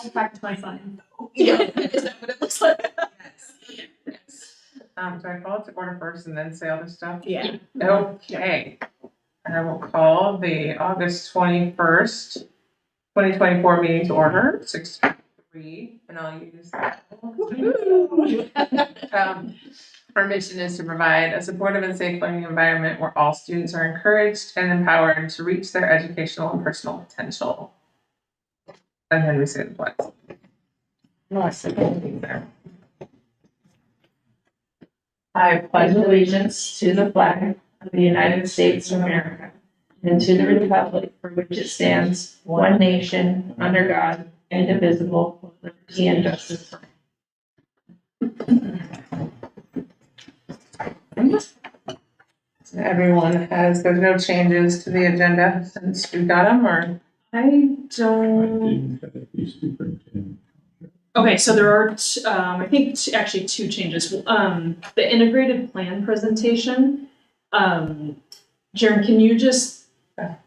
I'll practice my sign. Yeah, is that what it looks like? Yes. Do I call it to order first and then say all this stuff? Yeah. Okay. I will call the August 21st, 2024 meeting to order, 6:03, and I'll use that. Our mission is to provide a supportive and safe learning environment where all students are encouraged and empowered to reach their educational and personal potential. And then we say the pledge. No, I said anything there. I pledge allegiance to the flag of the United States of America and to the republic for which it stands, one nation, under God, indivisible, with liberty and justice for all. Everyone there's no changes to the agenda since we got them, or? I don't. Okay, so there are, I think actually two changes. The integrated plan presentation, Jaren, can you just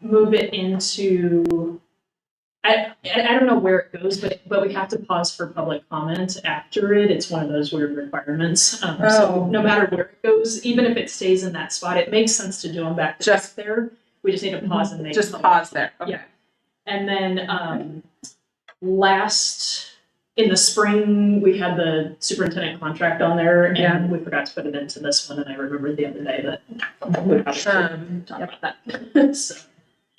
move it into, I don't know where it goes, but we have to pause for public comment after it. It's one of those weird requirements. So no matter where it goes, even if it stays in that spot, it makes sense to do them back to Just there. We just need to pause and make just pause there. Okay. Yeah. And then in the spring, we had the superintendent contract on there, and we forgot to put it into this one, and I remembered the other day that we probably should talk about that. So.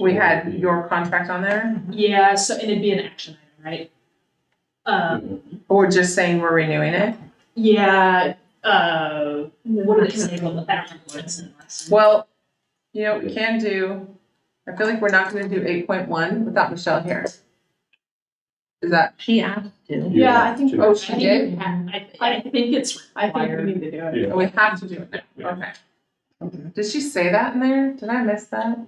We had your contract on there? Yeah, so, and it'd be an action item, right? Or just saying we're renewing it? Yeah, what did it say about the Well, we can do, I feel like we're not gonna do 8.1 without Michelle here. Is that? She asked to. Yeah, I think. Oh, she did? I think it's required. I think we need to do it. Yeah. We have to do it now. Okay. Did she say that in there? Did I miss that?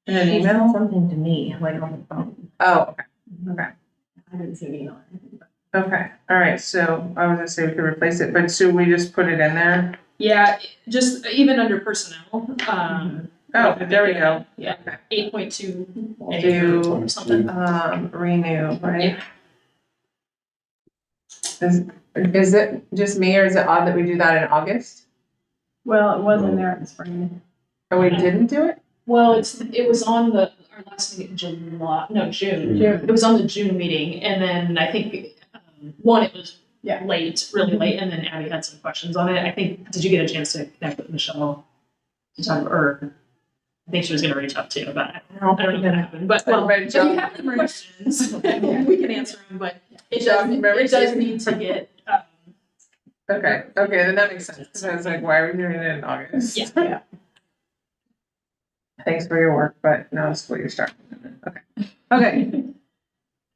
In an She said email? something to me, like on the phone. Oh, okay. I didn't see the email. Okay. All right. So I was gonna say we could replace it, but should we just put it in there? Yeah, just even under personnel. Oh, there we go. Yeah, Okay. 8.2. We'll do or something. renew, right? Is it just me, or is it odd that we do that in August? Well, it wasn't there in the spring. Or we didn't do it? Well, it was on our last meeting, June. It was on the June meeting, and then I think it was late, really late, and then Abby had some questions on it. I think, did you get a chance to connect with Michelle to talk, or I think she was going to reach out to you, but I don't know what happened. But if you have any questions, we can answer them. But it does need to get. Okay, then that makes sense. Because I was like, why are we doing it in August? Yeah. Thanks for your work, but now it's what you're starting. Okay.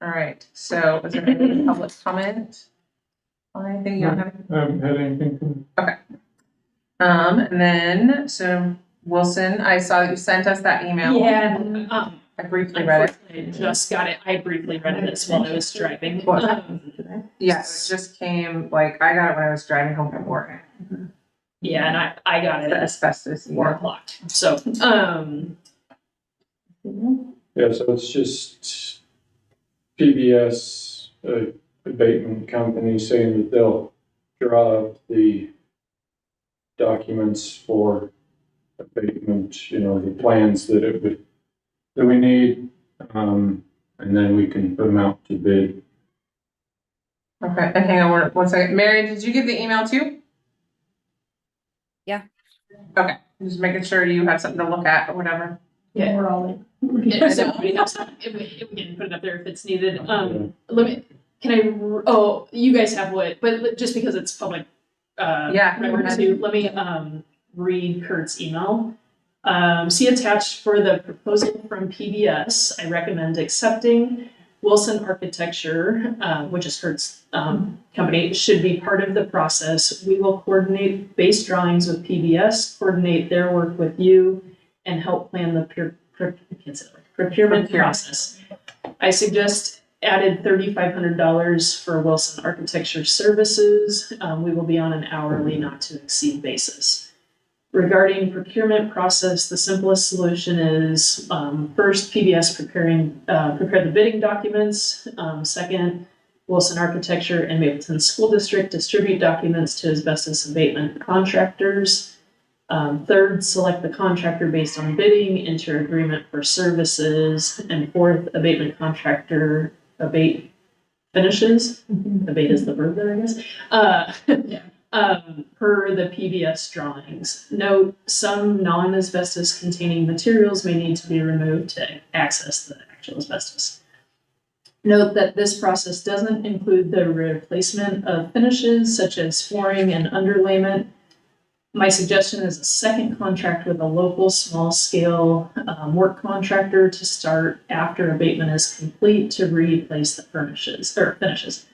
All right. So, is there any public comment on anything you don't have? I haven't had anything. And then, so Wilson, I saw that you sent us that email. Yeah. I briefly read it. I just got it. I briefly read it as while I was driving. Yeah, it just came, I got it when I was driving home from work. Yeah, and I got it The at asbestos. 4:00. So, Yeah, so it's just PBS, abatement company saying that they'll draw up the documents for abatement, the plans that we need, and then we can put them out to bid. Okay, and hang on one second. Mary, did you get the email too? Yeah. Okay, just making sure you have something to look at or whatever. yeah. We're all in. Yeah, so we can put it up there if it's needed. You guys have what, but just because it's public, Yeah, go record ahead. too, let me, read Kurt's email. See attached for the proposal from PBS, I recommend accepting. Wilson Architecture, which is Kurt's company, should be part of the process. We will coordinate base drawings with PBS, coordinate their work with you, and help plan the procurement process. I suggest added $3,500 for Wilson Architecture Services. We will be on an hourly, not to exceed basis. Regarding procurement process, the simplest solution is, first, PBS prepare the bidding documents. Second, Wilson Architecture and Mapleton School District distribute documents to asbestos abatement contractors. Third, select the contractor based on bidding, enter agreement for services. And fourth, abatement contractor abate finishes. Abate is the verb there, I guess. Per the PBS drawings. Note, some non-asbestos containing materials may need to be removed to access the actual asbestos. Note that this process doesn't include the replacement of finishes such as flooring and underlayment. My suggestion is a second contract with a local small-scale work contractor to start after abatement is complete to replace the finishes.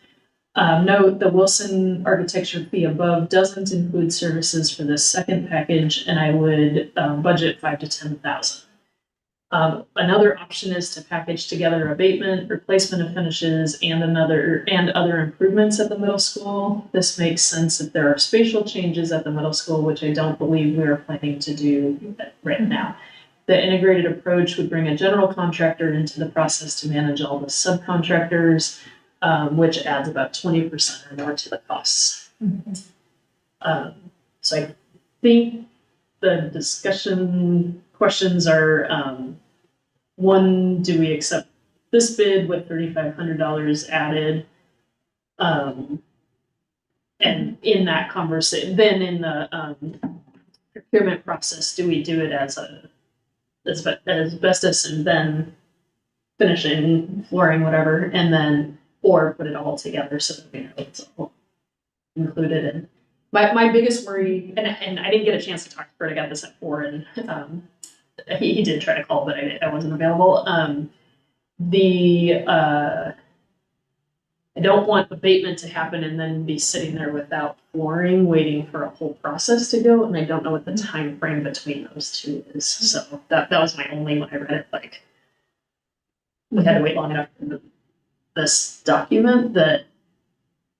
Note the Wilson architecture fee above doesn't include services for this second package, and I would budget $5,000 to $10,000. Another option is to package together abatement, replacement of finishes, and other improvements at the middle school. This makes sense if there are spatial changes at the middle school, which I don't believe we are planning to do right now. The integrated approach would bring a general contractor into the process to manage all the subcontractors, which adds about 20% or more to the costs. So I think the discussion questions are, one, do we accept this bid with $3,500 added? And in that conversation, then in the procurement process, do we do it as asbestos and then finishing, flooring, whatever, and then, or put it all together so that we know it's all included in. My biggest worry, and I didn't get a chance to talk to Fred, I got this at 4, and he did try to call, but I wasn't available. I don't want abatement to happen and then be sitting there without flooring, waiting for a whole process to go, and I don't know what the time frame between those two is. So that was my only, when I read it, like, we had to wait long enough for this document that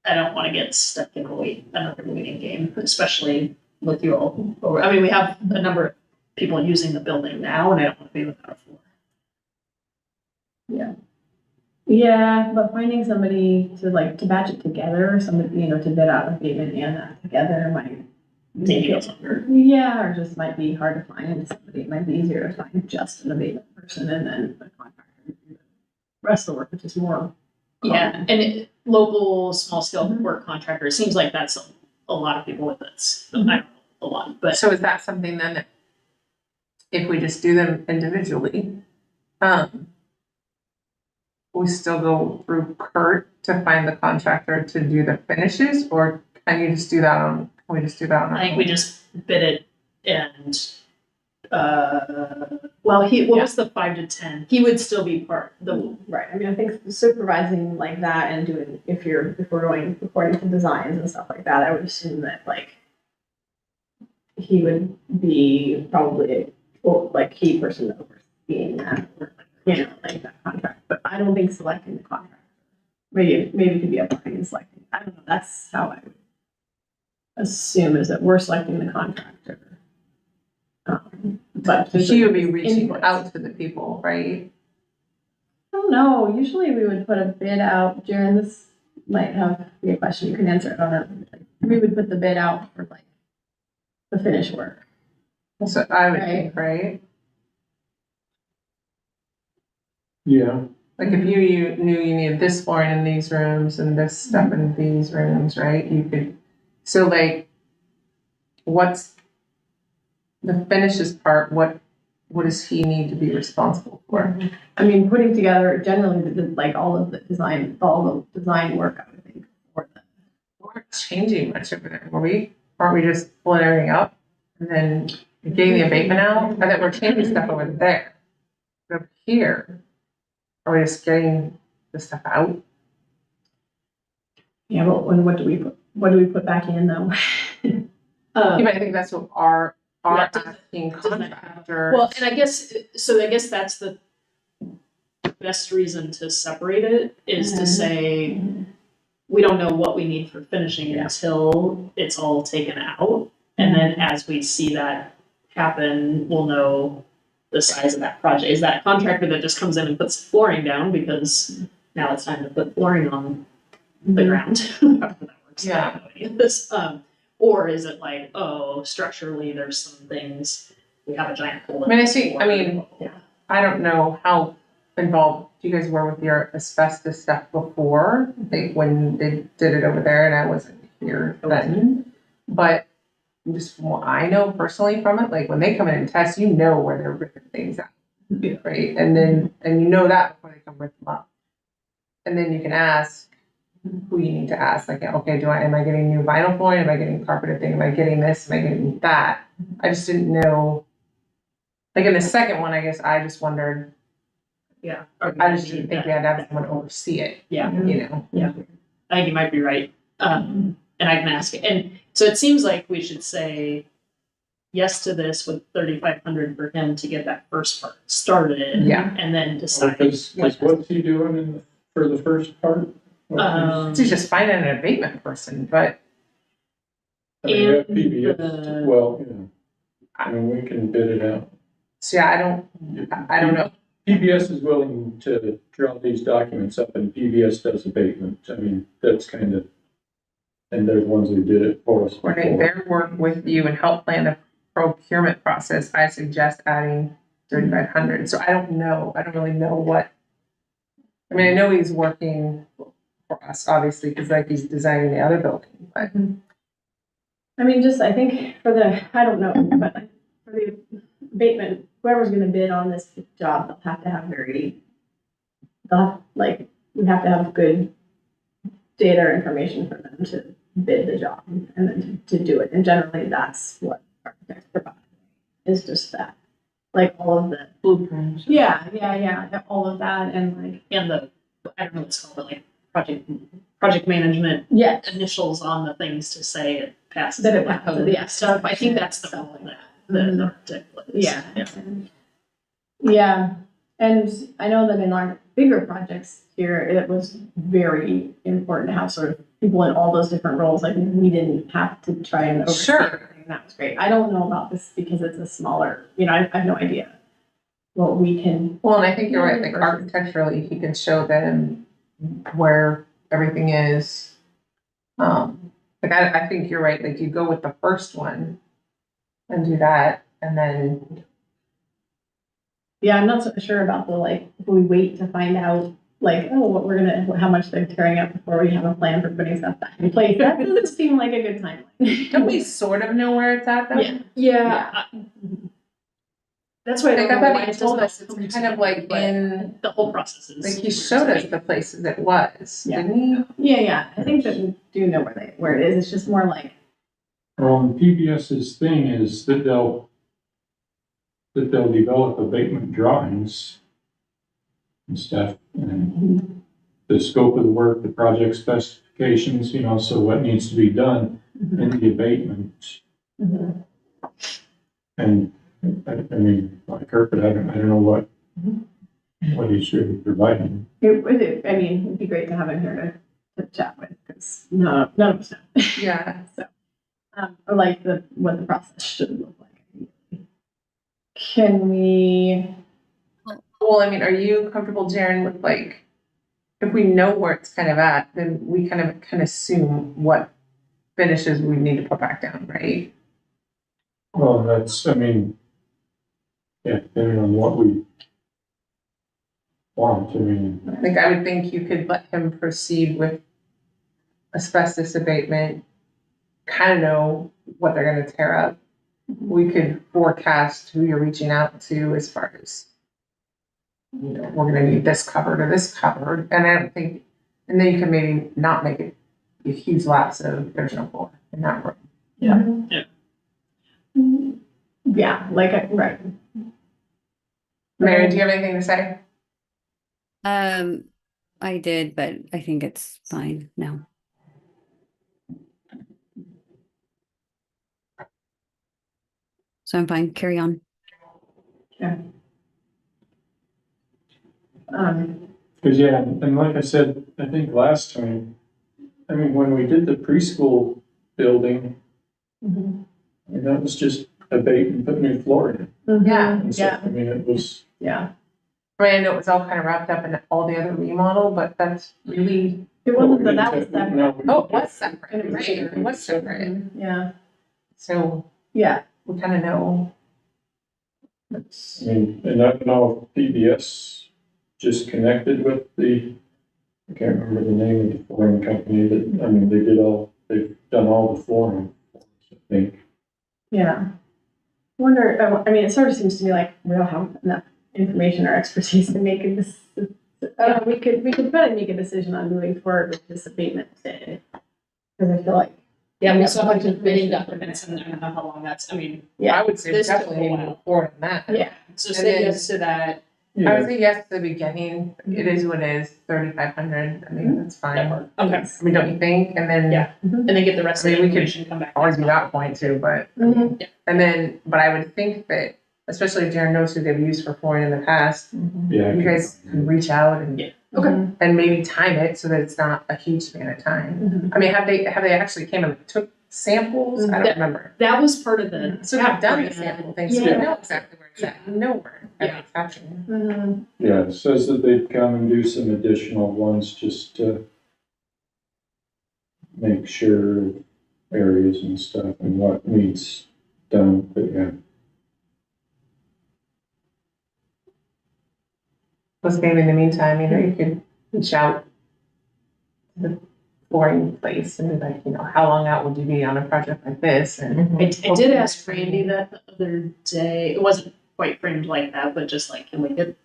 I don't want to get stuck in another waiting game, especially with you all. I mean, we have a number of people using the building now, and I don't want to be without a floor. Yeah, but finding somebody to batch it together, somebody, to bid out abatement and that together might Take it longer. Yeah, or just might be hard to find somebody. It might be easier to find just an abatement person and then a contractor to do the rest of the work, which is more. Yeah, and local small scale work contractor, it seems like that's a lot of people with this. I don't know a lot, but So is that something then that if we just do them individually, we still go through Kurt to find the contractor to do the finishes, or can you just do that on? Can we just do that on? I think we just bid it and what was the 5 to 10? He would still be part Right. I mean, I think supervising like that and doing if we're going according to designs and stuff like that, I would assume that he would be probably key person overseeing that, or that contract. But I don't think selecting the contractor. Maybe it could be applying and selecting. I don't know. That's how I would assume, is that we're selecting the contractor. But She would be reaching out to the people, right? I don't know. Usually we would put a bid out. Jaren, this might be a question you can answer. I don't know. We would put the bid out for the finish work. So I would think, right? Yeah. Like if you knew you needed this flooring in these rooms and this stuff in these rooms, right? You could, so what's the finishes part? What does he need to be responsible for? I mean, putting together generally all the design work, I would think. We weren't changing much over there, were we? Aren't we just pulling everything up and then getting the abatement out? And then we're changing stuff over there. But up here, are we just getting the stuff out? Yeah, but what do we put back in though? But I think that's what our Yeah, asking contractor. well, and I guess that's the best reason to separate it is to say we don't know what we need for finishing until it's all taken out, And then as we see that happen, we'll know the size of that project. Is that a contractor that just comes in and puts flooring down because now it's time to put flooring on the ground? However that works. I have no idea. This, or is it like, oh, structurally, there's some things, we have a giant hole. I mean, I don't know how involved you guys were with your asbestos stuff before, like when they did it over there and I wasn't here then. But just from what I know personally from it, like when they come in and test, you know where they're ripping things out, right? And you know that before they come rip them up. And then you can ask who you need to ask, like, okay, am I getting new vinyl flooring? Am I getting carpeted thing? Am I getting this? Am I getting that? I just didn't know. Like in the second one, I guess I just wondered. Yeah. I just didn't think we had to have someone oversee it. Yeah. You know? Yeah. I think you might be right. And I can ask it. And so it seems like we should say yes to this with 3,500 for him to get that first part started. Yeah. And then decide. Because what's he doing for the first part? So just finding an abatement person, but I mean, we have and PBS, well, you know, I mean, we can bid it out. so yeah, I don't know. PBS is willing to draw these documents up and PBS does abatement. I mean, that's kind of, and they're the ones who did it for us. Coordinate their work with you and help plan the procurement process. I suggest adding 3,500. So I don't know. I don't really know what. I mean, I know he's working for us, obviously, because like he's designing the other building. But I mean, just, I think I don't know, but for the abatement, whoever's gonna bid on this job, they'll have to have we have to have good data or information for them to bid the job and then to do it. And generally, that's what architects provide, is just that. Like all of the blueprints. yeah, all of that and And I don't know what it's called, but like project management yes. initials on the things to say it passes That it the passes, code yeah. and stuff. I think that's the role that the architect plays. Yeah. Yeah. And I know that in our bigger projects here, it was very important to have sort of people in all those different roles. Like we didn't have to try and oversee Sure. everything. That was great. I don't know about this because it's a smaller, I have no idea what we can. well, and I think you're right. Like architecturally, he can show them where everything is. Like I think you're right. Like you go with the first one and do that, and then Yeah, I'm not so sure about if we wait to find out, how much they're tearing up before we have a plan for putting stuff back in place. That doesn't seem like a good timeline. don't we sort of know where it's at though? Yeah. That's why I Like don't I know thought why he it told doesn't us it's come kind of together, like but in the whole process is. like he showed us the places it was, Yeah. didn't he? Yeah. I think that we do know where it is. It's just more like, PBS's thing is that they'll develop abatement drawings and stuff, and the scope of the work, the project specifications, so what needs to be done in the abatement. And I mean, like Kirk, I don't know what he should be providing. it'd be great to have him here to chat with, because none of us know. Yeah. Or what the process should look like. Can we? Well, I mean, are you comfortable, Jaren, with if we know where it's kind of at, then we kind of can assume what finishes we need to put back down, right? Well, depending on what we want, I would think you could let him proceed with asbestos abatement, kind of know what they're going to tear up. We could forecast who you're reaching out to as far as, we're going to need this covered or this covered. And I don't think, and then you can maybe not make it a huge lapse of there's no floor in that room. Yeah. Yeah, right. Mary, do you have anything to say? I did, but I think it's fine now. So I'm fine. Carry on. because and like I said, I think last time, when we did the preschool building, I mean, that was just abate and put new flooring in. Yeah. And so, I mean, it was, Yeah. I mean, I know it was all kind of wrapped up in all the other remodel, but that's really, It well, wasn't we that, didn't that was take- separate. no, we- oh, it was separate, And it was right, it was separate. Yeah. So Yeah. we kind of know. I mean, and I don't know if PBS just connected with I can't remember the name of the flooring company that, I mean, they've done all the flooring, I think. Yeah. Wonder, I mean, it sort of seems to me like we don't have enough information or expertise to make a decision. We could probably make a decision on moving forward with this abatement today. Because I feel like. Yeah, we have saw a a bunch of information. bidding documents and I don't know how long that's, I mean, I Yeah. would say we This took definitely a need to while. move forward on that. Yeah. so And say then- yes to that. I would say yes to the beginning, it is what it is, 3,500, I mean, that's fine. Okay, I mean, don't you think? And then, Yeah. and then get the rest of I the mean, we could information, come back. always do that point too, but, Mhm. and then, but I would think that, especially if Jared knows who they've used for flooring in the past, Yeah. you guys can reach out and, Yeah. Okay. and maybe time it so that it's not a huge span of time. Mhm. I mean, have they actually came and took samples? I Yeah. don't remember. That was part of the. So they've done the grant. sample thing, so Yeah. we know exactly where it's at, you know where Yeah. it's happening. Mhm. Yeah, it says that they'd come and do some additional ones just to make sure areas and stuff and what needs done, but yeah. Plus maybe in the meantime, you could reach out to the flooring place and be like, how long out would you be on a project like this? And I did ask Randy that the other day. It wasn't quite framed like that, but just like, can we get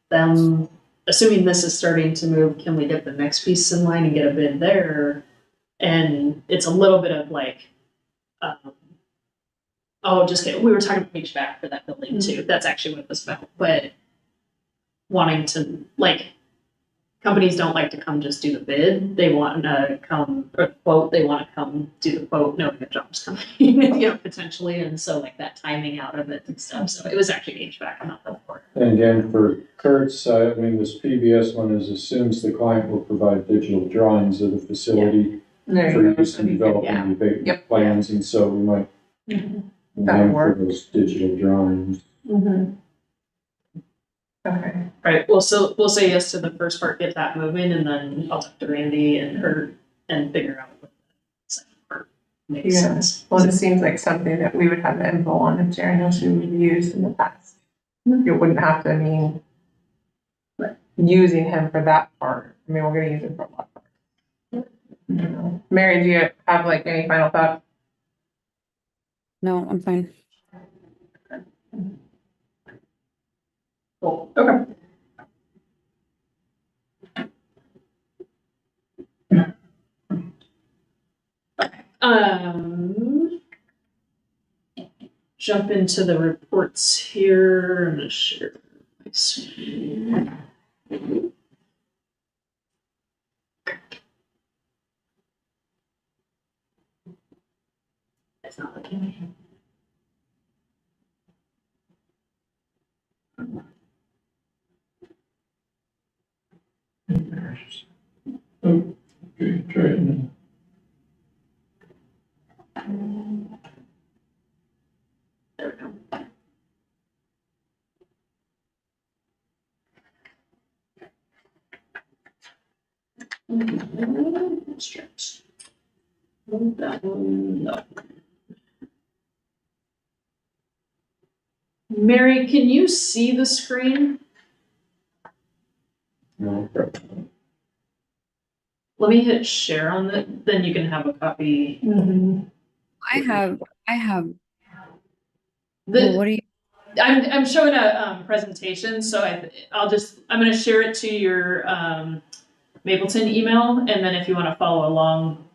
them, assuming this is starting to move, can we get the next piece in line and get a bid there? And it's a little bit of like, just kidding. We were talking about HVAC for that building too. That's actually what it was about. But wanting to, like, companies don't like to come just do the bid. They want to come, or quote, they want to come do the quote, knowing the job's coming, potentially. And so, like, that timing out of it and stuff. So it was actually HVAC, not the floor. And again, for Kurt's, I mean, this PBS one is assumes the client will provide digital drawings of the facility there for you go. use in developing the abatement Yep. plans, and so we might Mhm. That'll aim for work. those digital drawings. Mhm. Okay. Right. We'll say yes to the first part, get that moving, and then I'll talk to Randy and her and figure out what the second part makes Yeah. sense. Well, this seems like something that we would have the info on if Jerry knows who we've used in the past. It wouldn't have to mean using him for that part. I mean, we're gonna use him for a lot of parts. Mary, do you have like any final thoughts? No, I'm fine. Cool. Okay. Jump into the reports here. I'm gonna share my screen. It's not looking. Okay, try it now. There we go. Stretch. That one, no. Mary, can you see the screen? No, probably. Let me hit share on it, then you can have a copy. Mhm. I have, well, The, what do you, I'm showing a presentation, so I'm gonna share it to your Mapleton email, and then if you want to follow along,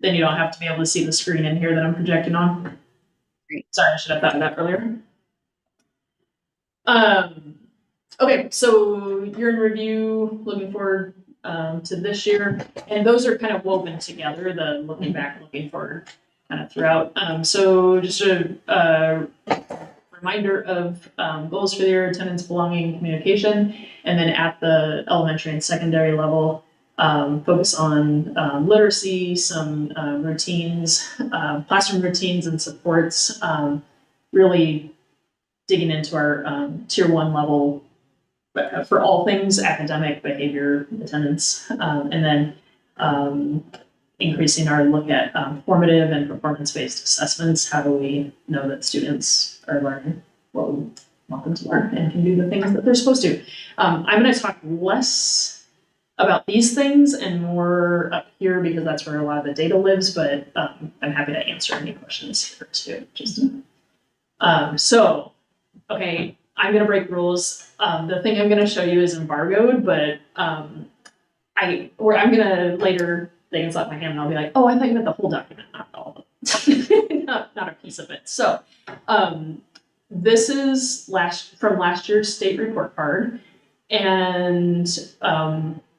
then you don't have to be able to see the screen in here that I'm projecting on. Great. Sorry, I should have thought of that earlier. Okay, so you're in review, looking forward to this year, and those are kind of woven together, the looking back, looking forward kind of throughout. So just a reminder of goals for the year: attendance, belonging, communication, and then at the elementary and secondary level, focus on literacy, some routines, classroom routines and supports, really digging into our tier 1 level for all things academic, behavior, attendance, and then increasing our look at formative and performance-based assessments. How do we know that students are learning what we want them to learn and can do the things that they're supposed to? I'm going to talk less about these things and more up here because that's where a lot of the data lives, but I'm happy to answer any questions here too. So, okay, I'm going to break rules. The thing I'm going to show you is embargoed, but I'm going to later, they can slap my hand and I'll be like, oh, I thought you meant the whole document, not all of it, not a piece of it. So this is from last year's state report card, and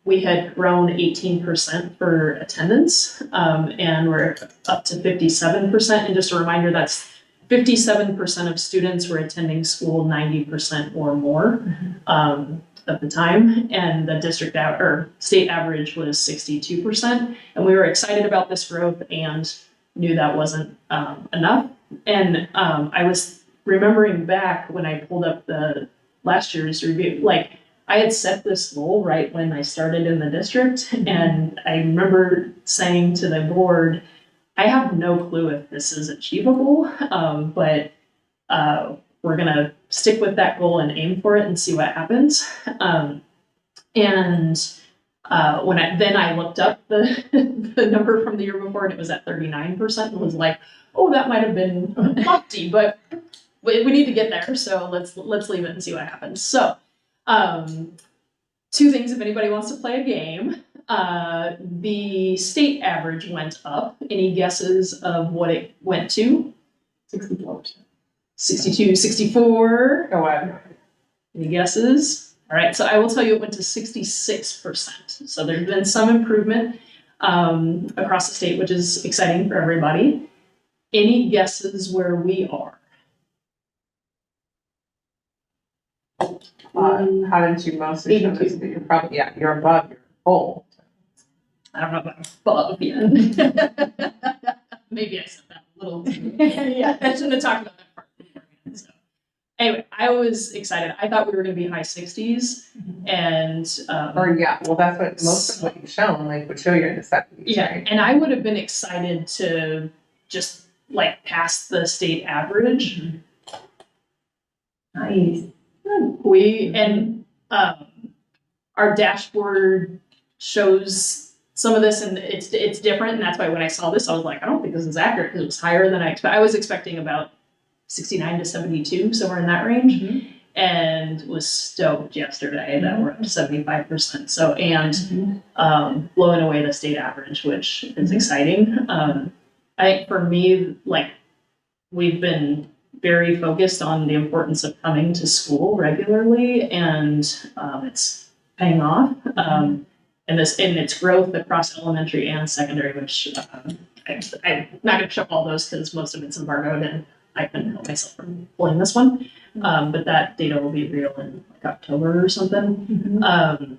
we had grown 18% for attendance, and we're up to 57%. And just a reminder, that's 57% of students were attending school 90% or more of the time, and the district or state average was 62%. And we were excited about this growth and knew that wasn't enough. And I was remembering back when I pulled up the last year's review, like I had set this goal right when I started in the district, and I remember saying to the board, I have no clue if this is achievable, but we're going to stick with that goal and aim for it and see what happens. When I looked up the number from the year before, and it was at 39%, and was like, oh, that might have been lofty, but we need to get there. So let's leave it and see what happens. So 2 things, if anybody wants to play a game. The state average went up. Any guesses of what it went to? 64%. 62, 64. Go ahead. Any guesses? All right, so I will tell you it went to 66%. So there's been some improvement across the state, which is exciting for everybody. Any guesses where we are? How did you mostly show this? You're probably, you're above your goal. I don't know about above yet. Maybe I said that a little. Yeah, I shouldn't have talked about that part beforehand. So anyway, I was excited. I thought we were going to be high 60s, and Well, that's what most of what you've shown would show you're in the 70s. Yeah, right? and I would have been excited to just pass the state average. Nice. Our dashboard shows some of this, and it's different, and that's why when I saw this, I was like, I don't think this is accurate because it was higher than I expected. I was expecting about 69 to 72, somewhere in that range, and was stoked yesterday that we're up to 75%. So, and blowing away the state average, which is exciting. I think for me, we've been very focused on the importance of coming to school regularly, and it's paying off. And its growth across elementary and secondary, which I'm not going to show all those because most of it's embargoed, and I couldn't help myself from pulling this one. But that data will be real in October or something. And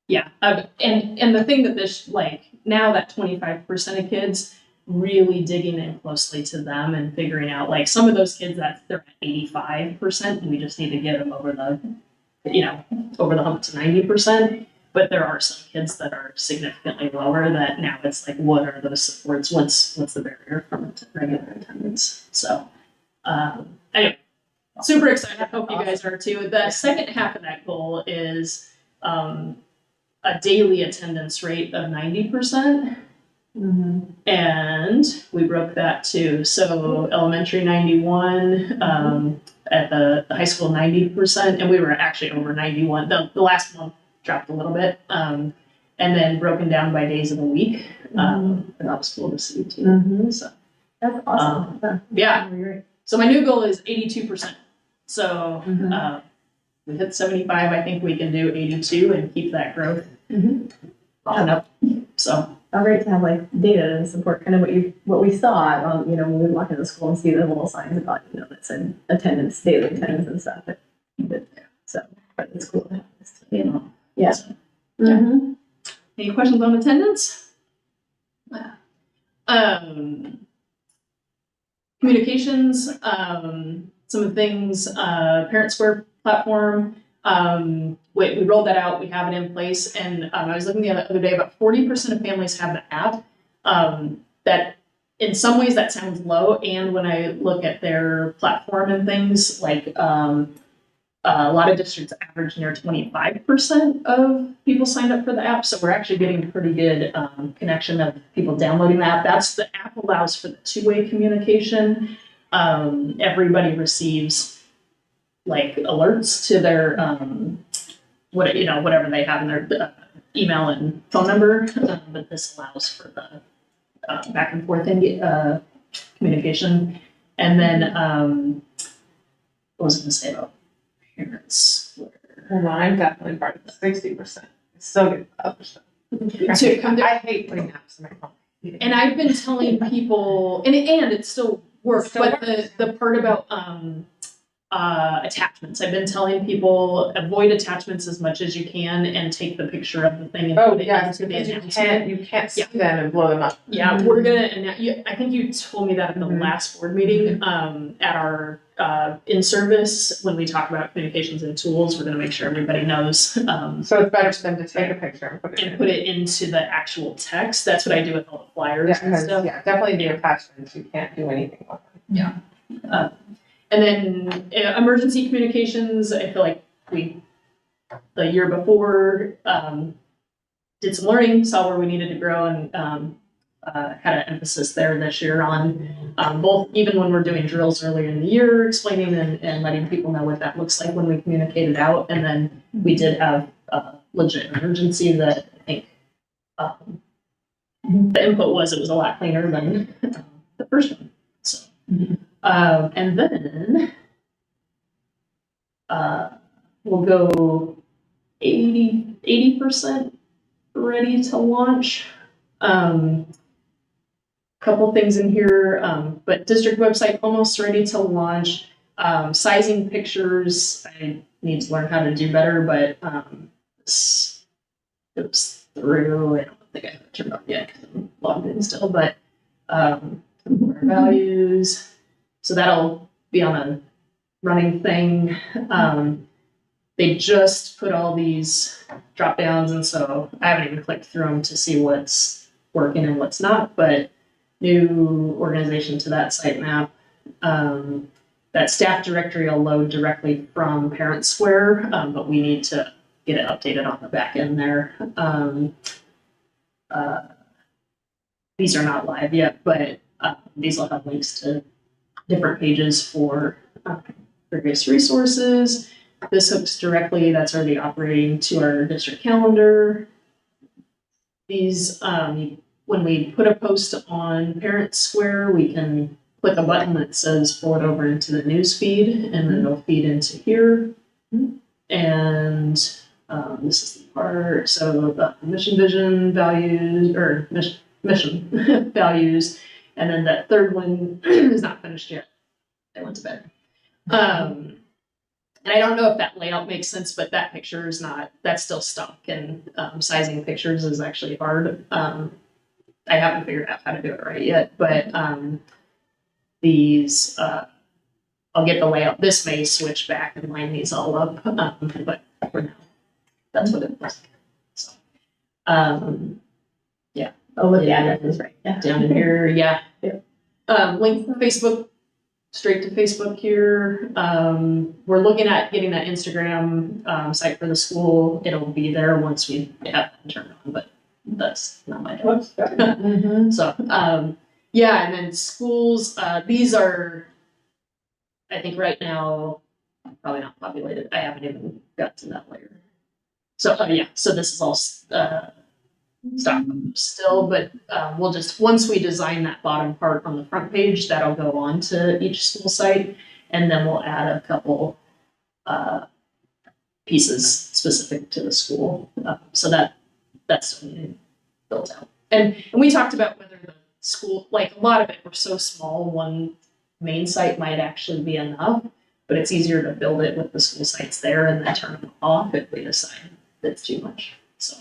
the thing that this now that 25% of kids, really digging in closely to them and figuring out some of those kids that they're at 85%, and we just need to get them over the hump to 90%. But there are some kids that are significantly lower that now it's what are those supports? What's the barrier from regular attendance? So anyway, super excited. I hope you guys are too. The second half of that goal is a daily attendance rate of 90%. And we broke that too. So elementary 91, at the high school 90%, and we were actually over 91. The last month dropped a little bit, and then broken down by days of the week. And that was cool to see too. So that's awesome. yeah. So my new goal is 82%. So we hit 75. I think we can do 82 and keep that growth on up. So. Great to have data to support kind of what we saw when we walk into the school and see the little signs about that said attendance, daily attendance and stuff. So but it's cool to have this. Yeah. So, yeah. Any questions on attendance? Communications, some of the things, Parent Square platform. We rolled that out. We have it in place, and I was looking the other day. About 40% of families have the app. That in some ways that sounds low, and when I look at their platform and things, like a lot of districts average near 25% of people signed up for the app, so we're actually getting a pretty good connection of people downloading the app. The app allows for the two-way communication. Everybody receives like alerts to their whatever they have in their email and phone number, but this allows for the back and forth communication. And then what was I going to say about parents? Well, I'm definitely part of the 60%. I still get the other stuff. I hate putting apps in my phone. And I've been telling people, and it still works, but the part about attachments, I've been telling people avoid attachments as much as you can and take the picture of the thing and put it into the announcement. You can't see them and blow them up. Yeah, we're gonna, I think you told me that at the last board meeting, at our in-service, when we talk about communications and tools, we're gonna make sure everybody knows. So it's better for them to take a picture and put it into the actual text. That's what I do with all the flyers and stuff. Yeah, definitely the attachments. You can't do anything with them. Yeah. And then emergency communications, I feel like the year before, did some learning, saw where we needed to grow, and had an emphasis there this year on both, even when we're doing drills earlier in the year, explaining and letting people know what that looks like when we communicate it out. And then we did have a legit emergency that I think the input was it was a lot cleaner than the first one. So. And then we'll go 80% ready to launch. Couple things in here, but district website almost ready to launch. Sizing pictures, I need to learn how to do better, but it was through. I don't think I have it turned on yet because I'm logged in still, but our values. So that'll be on a running thing. They just put all these drop downs, and so I haven't even clicked through them to see what's working and what's not, but new organization to that sitemap. That staff directory will load directly from Parent Square, but we need to get it updated on the back end there. These are not live yet, but these will have links to different pages for various resources. This hooks directly, that's already operating, to our district calendar. These, when we put a post on Parent Square, we can click a button that says pull it over into the news feed, and then it'll feed into here. And this is the part, so mission, vision, values, or mission values. And then that third one is not finished yet. I went to bed. And I don't know if that layout makes sense, but that picture is not, that's still stuck, and sizing pictures is actually hard. I haven't figured out how to do it right yet, but these, I'll get the layout. This may switch back and line these all up, but for now, that's what it was. So, yeah. Oh, with the addresses, right? Yeah. Down in here, yeah. Link Facebook, straight to Facebook here. We're looking at getting that Instagram site for the school. It'll be there once we have it turned on, but that's not my job. So, yeah, and then schools, these are, I think right now, probably not populated. I haven't even got to that layer. So, yeah, so this is all stock still, but we'll just, once we design that bottom part on the front page, that'll go on to each school site, and then we'll add a couple pieces specific to the school. So that's still being built out. And we talked about whether the school, like a lot of it, we're so small, one main site might actually be enough, but it's easier to build it with the school sites there and then turn them off if we decide that's too much. So,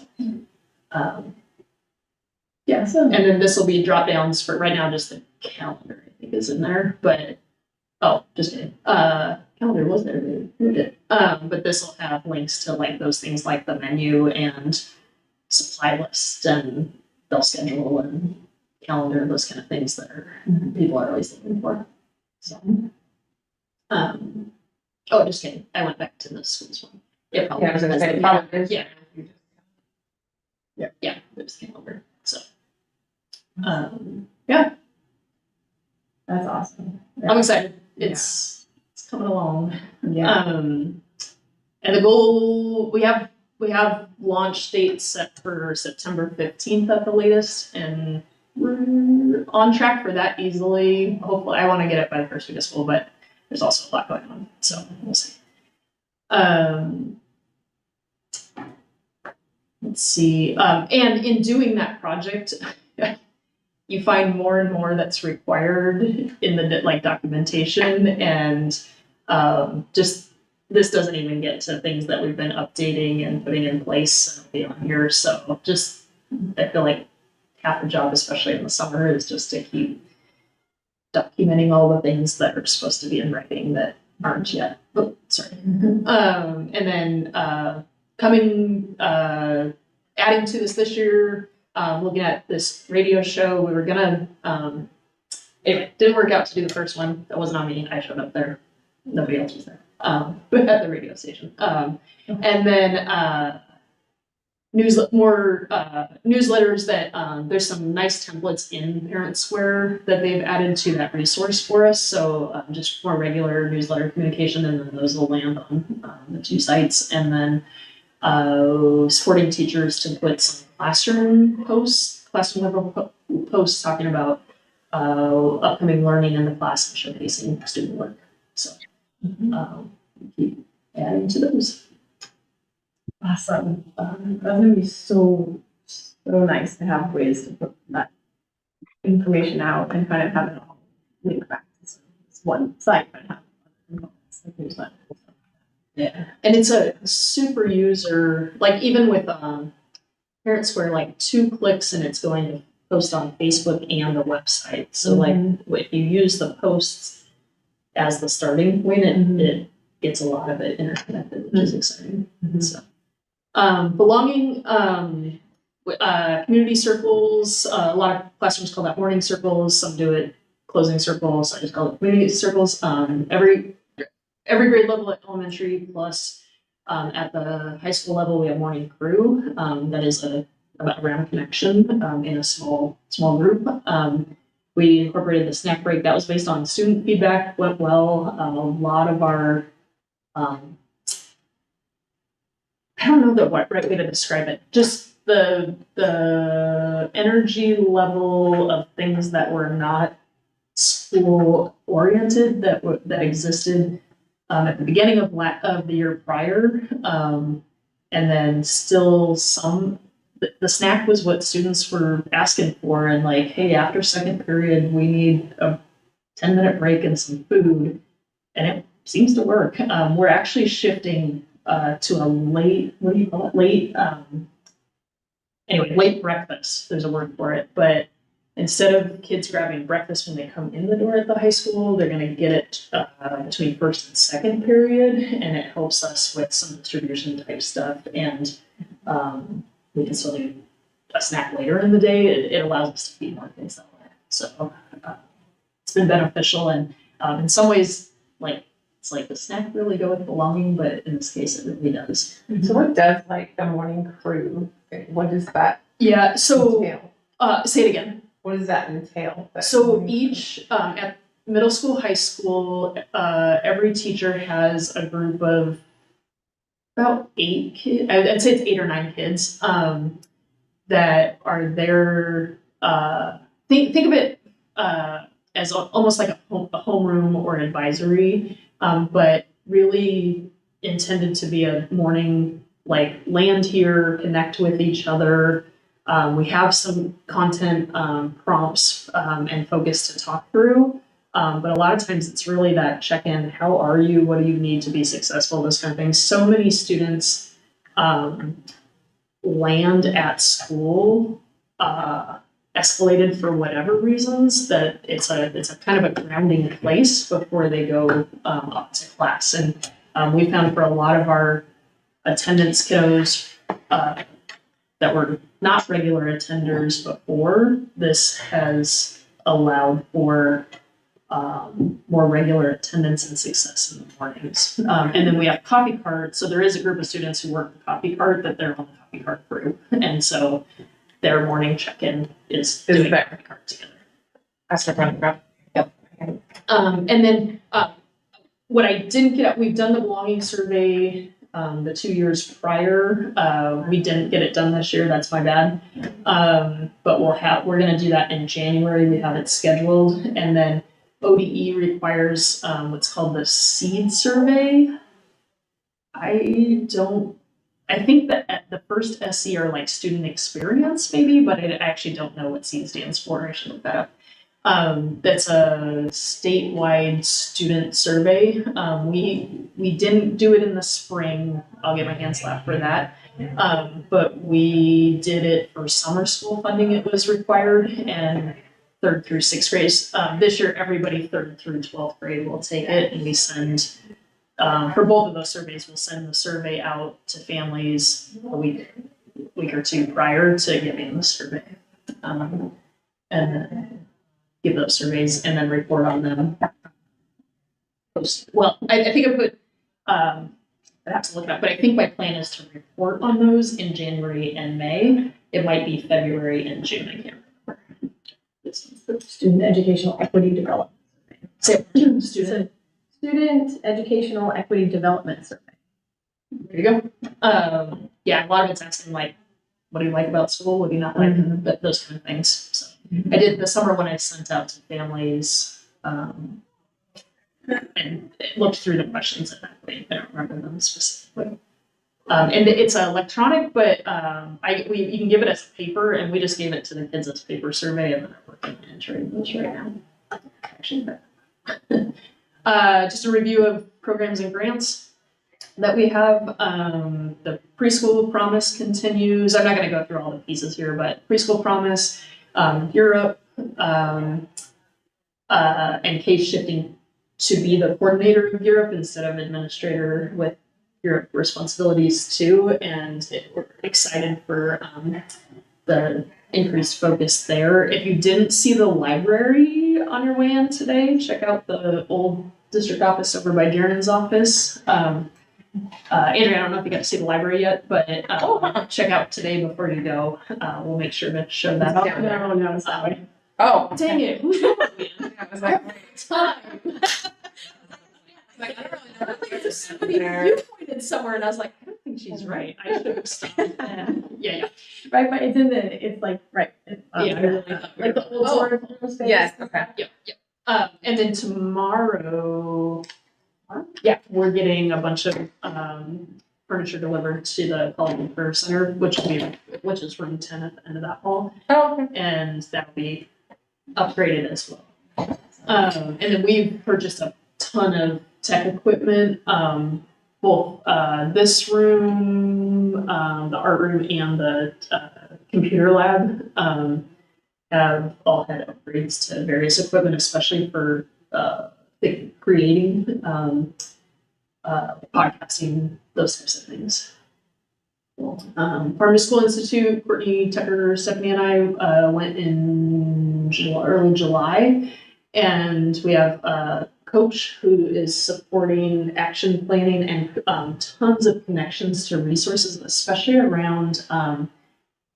Yeah, so. and then this will be drop downs for right now, just the calendar, I think is in there, but, oh, just kidding. Calendar was there, they moved it. But this will have links to like those things like the menu and supply list and bill schedule and calendar, those kind of things that are, people are always looking for. So, oh, just kidding. I went back to the schools one. It probably Yeah, I was gonna say, has- probably is. Yeah, yeah, there's calendar. So, yeah, That's awesome. I'm excited. It's coming along. Yeah. And the goal we have launch dates set for September 15th at the latest, and we're on track for that easily. Hopefully, I want to get it by the first week of school, but there's also a lot going on, so we'll see. Let's see. And in doing that project, you find more and more that's required in the like documentation, and just this doesn't even get to things that we've been updating and putting in place beyond here. So just I feel like half the job, especially in the summer, is just to keep documenting all the things that are supposed to be in writing that aren't yet. Oh, sorry. And then adding to this year, looking at this radio show, we were gonna, it didn't work out to do the first one. That wasn't on me. I showed up there. Nobody else was there. But at the radio station. And then newsletters that there's some nice templates in Parent Square that they've added to that resource for us. So just more regular newsletter communication, and then those will land on the 2 sites. And then supporting teachers to put some classroom level posts talking about upcoming learning in the class and showcasing student work. So keep adding to those. Awesome. That's gonna be so nice to have ways to put that information out and kind of have it all link back to this one site, but have other components like newsletter. Yeah, and it's a super user, like even with Parent Square, like 2 clicks and it's going to post on Facebook and the website. So like if you use the posts as the starting point, it gets a lot of it interconnected, which is exciting. So belonging, community circles, a lot of classrooms call that morning circles, some do it closing circles, I just call it community circles. Every grade level at elementary plus at the high school level, we have morning crew. That is around connection in a small group. We incorporated the snack break. That was based on student feedback, went well. A lot of our, I don't know the right way to describe it. Just the energy level of things that were not school oriented that existed at the beginning of the year prior, and then still some. The snack was what students were asking for, and like, hey, after second period, we need a 10-minute break and some food, and it seems to work. We're actually shifting to a late, what do you call it? Late breakfast. There's a word for it, but instead of kids grabbing breakfast when they come in the door at the high school, they're going to get it between first and second period, and it helps us with some distribution type stuff. And we can still do a snack later in the day. It allows us to feed more kids that way. So it's been beneficial, and in some ways, like it's like the snack really go with belonging, but in this case, it really does. So what does like the morning crew, what does that Yeah. So entail? say it again. What does that entail? So each, at middle school, high school, every teacher has a group of about 8 kids. I'd say it's 8 or 9 kids that are there. Think of it as almost like a homeroom or advisory, but really intended to be a morning, like land here, connect with each other. We have some content prompts and focus to talk through, but a lot of times it's really that check-in. How are you? What do you need to be successful? Those kind of things. So many students land at school escalated for whatever reasons, that it's a kind of a grounding place before they go up to class. And we found for a lot of our attendance kiddos that were not regular attenders before, this has allowed for more regular attendance and success in the mornings. And then we have coffee cart. So there is a group of students who work the coffee cart that they're on the coffee cart group. And so their morning check-in is doing there. coffee cart together. That's what I'm about. And then what I didn't get at, we've done the belonging survey the 2 years prior. We didn't get it done this year. That's my bad. But we're going to do that in January. We have it scheduled. And then ODE requires what's called the seed survey. I think that at the first SC are like student experience maybe, but I actually don't know what SEED stands for. I should look that up. That's a statewide student survey. We didn't do it in the spring. I'll get my hand slapped for that. But we did it for summer school funding. It was required, and 3rd through 6th grade. This year, everybody 3rd through 12th grade will take it, and we send, for both of those surveys, we'll send the survey out to families a week or two prior to giving the survey. And then give those surveys and then report on them. Well, I think I put, I have to look it up, but I think my plan is to report on those in January and May. It might be February and June, I can't remember. Student educational equity development. Student. Student educational equity development survey. There you go. Yeah, a lot of it's asking like, what do you like about school? What do you not like? But those kind of things. So I did the summer when I sent out to families, and looked through the questions at that point. I don't remember them specifically. And it's electronic, but you can give it as paper, and we just gave it to the kids as paper survey, and then I'm working on entering those right now. Actually, just a review of programs and grants that we have. The preschool promise continues. I'm not going to go through all the pieces here, but preschool promise, Europe, and Kate shifting to be the coordinator of Europe instead of administrator with Europe responsibilities too. And we're excited for the increased focus there. If you didn't see the library on your way in today, check out the old district office over by Darren's office. Andrea, I don't know if you got to see the library yet, but check out today before you go. We'll make sure to show that up. No, it's that way. Oh, Dang it. I was like, Time. I don't really know. Somebody, you pointed somewhere, and I was like, I don't think she's right. I should have stopped. Yeah. Right, but it's in the, it's like, right. Like the old sort of space. Yes, okay. Yep. And then tomorrow, we're getting a bunch of furniture delivered to the College and Career Center, which is room 10 at the end of that hall. Oh, okay. And that'll be upgraded as well. And then we've purchased a ton of tech equipment, both this room, the art room, and the computer lab have all had upgrades to various equipment, especially for creating, podcasting, those types of things. Farm to School Institute, Courtney, Tucker, Stephanie, and I went in early July, and we have a coach who is supporting action planning and tons of connections to resources, especially around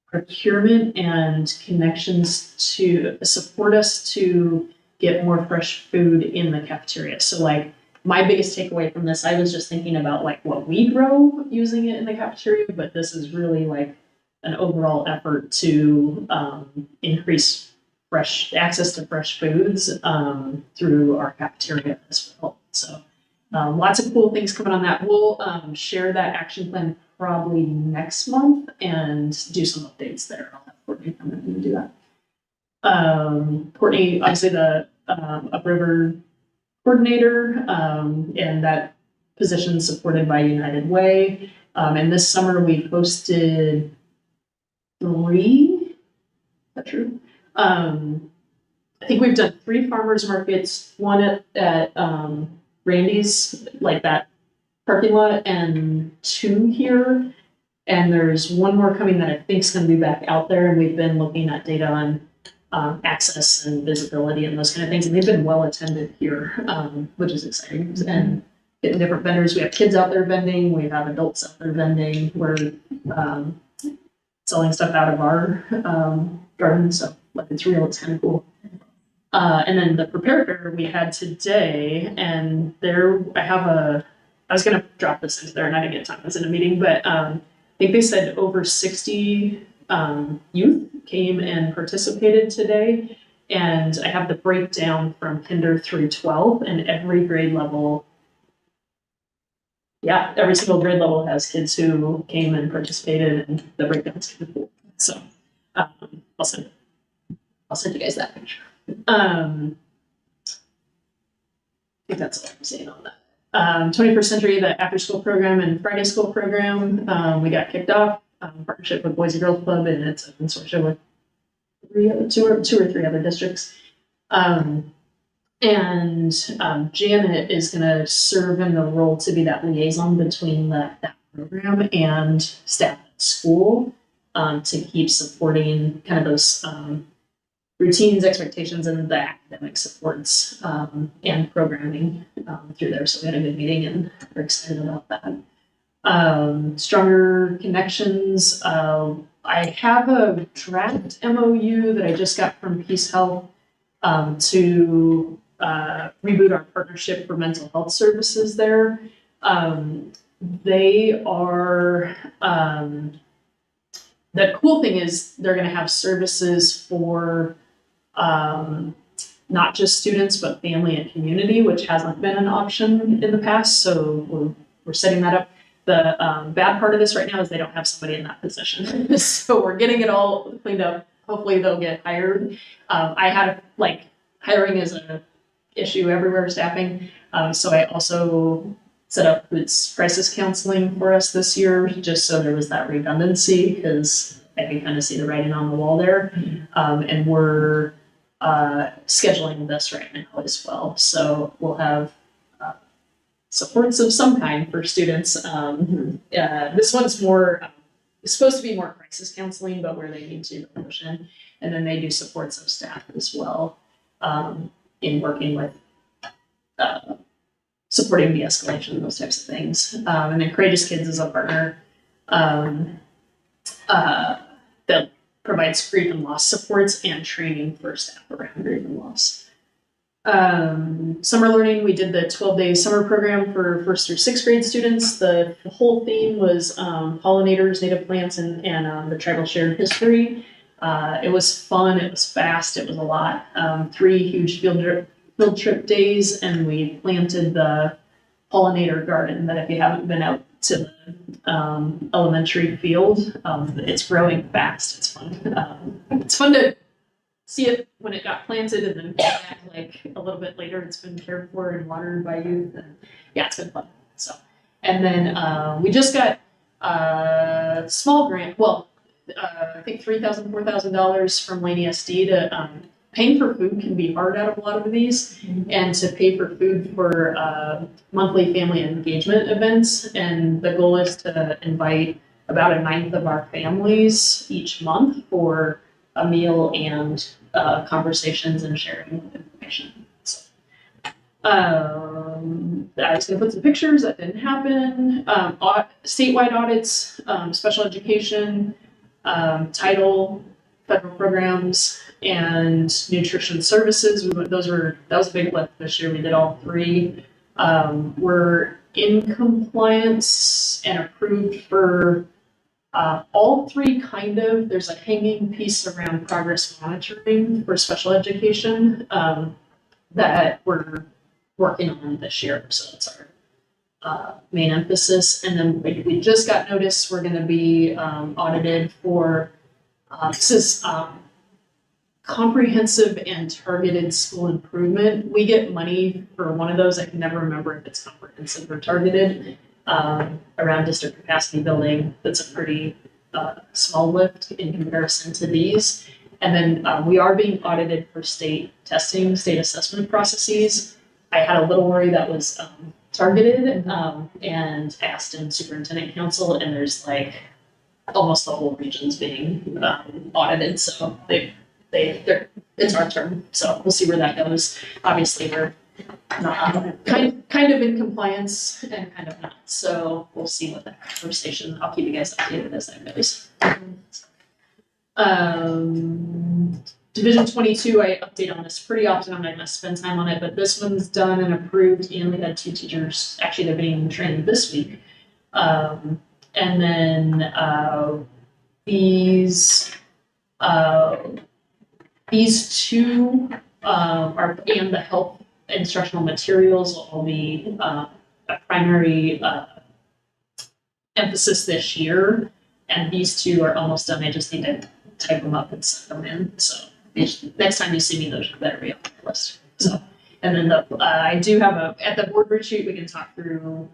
procurement and connections to support us to get more fresh food in the cafeteria. So like my biggest takeaway from this, I was just thinking about like what we grow using it in the cafeteria, but this is really like an overall effort to increase access to fresh foods through our cafeteria as well. So lots of cool things coming on that. We'll share that action plan probably next month and do some updates there. I'll have Courtney come in and do that. Courtney, obviously the upriver coordinator, and that position supported by United Way. And this summer we posted 3. Is that true? I think we've done 3 farmers markets, one at Randy's, like that parking lot, and 2 here. And there's one more coming that I think is going to be back out there. And we've been looking at data on access and visibility and those kind of things. And they've been well attended here, which is exciting. And getting different vendors. We have kids out there vending. We have adults out there vending. We're selling stuff out of our garden. So like it's real. It's kind of cool. And then the prepare fair we had today, and there I was gonna drop this into there and I didn't get time, I was in a meeting, but I think they said over 60 youth came and participated today. And I have the breakdown from kinder through 12, and every grade level, every single grade level has kids who came and participated, and the breakdown's kind of cool. So I'll send you guys that picture. I think that's all I'm saying on that. 21st Century, the after school program and Friday school program, we got kicked off, partnership with Boys and Girls Club, and it's a consortium with two or three other districts. Janet is going to serve in the role to be that liaison between that program and staff at school, to keep supporting kind of those routines, expectations, and the academic supports and programming through there. So we had a good meeting and we're excited about that. Stronger connections. I have a draft MOU that I just got from Peace Health to reboot our partnership for mental health services there. They are, the cool thing is they're going to have services for not just students, but family and community, which hasn't been an option in the past. So we're setting that up. The bad part of this right now is they don't have somebody in that position. So we're getting it all cleaned up. Hopefully they'll get hired. I had hiring is an issue everywhere, staffing. So I also set up crisis counseling for us this year, just so there was that redundancy, because I can kind of see the writing on the wall there. And we're scheduling this right now as well. So we'll have supports of some kind for students. This one's more, it's supposed to be more crisis counseling, but where they need to push in. And then they do supports of staff as well, in working with supporting de-escalation and those types of things. And then Courageous Kids is a partner that provides grief and loss supports and training for staff around grief and loss. Summer learning, we did the 12-day summer program for 1st through 6th grade students. The whole theme was pollinators, native plants, and the tribal shared history. It was fun, it was fast, it was a lot. 3 huge field trip days, and we planted the pollinator garden that if you haven't been out to the elementary field, it's growing fast. It's fun. It's fun to see it when it got planted and then come back like a little bit later. It's been cared for and watered by youth, and yeah, it's been fun. So, and then we just got a small grant. Well, I think $3,000-$4,000 from Lane ESD to paying for food can be hard out of a lot of these, and to pay for food for monthly family engagement events. And the goal is to invite about 1/9 of our families each month for a meal and conversations and sharing of information. So, I was going to put some pictures. That didn't happen. Statewide audits, special education, title, federal programs, and nutrition services. That was a big lift this year. We did all 3. We're in compliance and approved for all 3 kind of. There's a hanging piece around progress monitoring for special education that we're working on this year. So it's our main emphasis. And then we just got notice we're going to be audited for this is comprehensive and targeted school improvement. We get money for one of those. I can never remember if it's comprehensive or targeted. around district capacity building. That's a pretty small lift in comparison to these. And then we are being audited for state testing, state assessment processes. I had a little worry that was targeted and asked in superintendent council, and there's like almost the whole region's being audited. So it's our turn. So we'll see where that goes. Obviously, we're not kind of in compliance and kind of not. So we'll see what that conversation. I'll keep you guys updated as that goes. Division 22, I update on this pretty often. I'm not going to spend time on it, but this one's done and approved, and we had 2 teachers. Actually, they're being trained this week. And then these 2 are, and the health instructional materials will all be a primary emphasis this year. And these 2 are almost done. I just need to type them up and send them in. So next time you see me, those better be on my list. So, and then I do have at the board retreat, we can talk through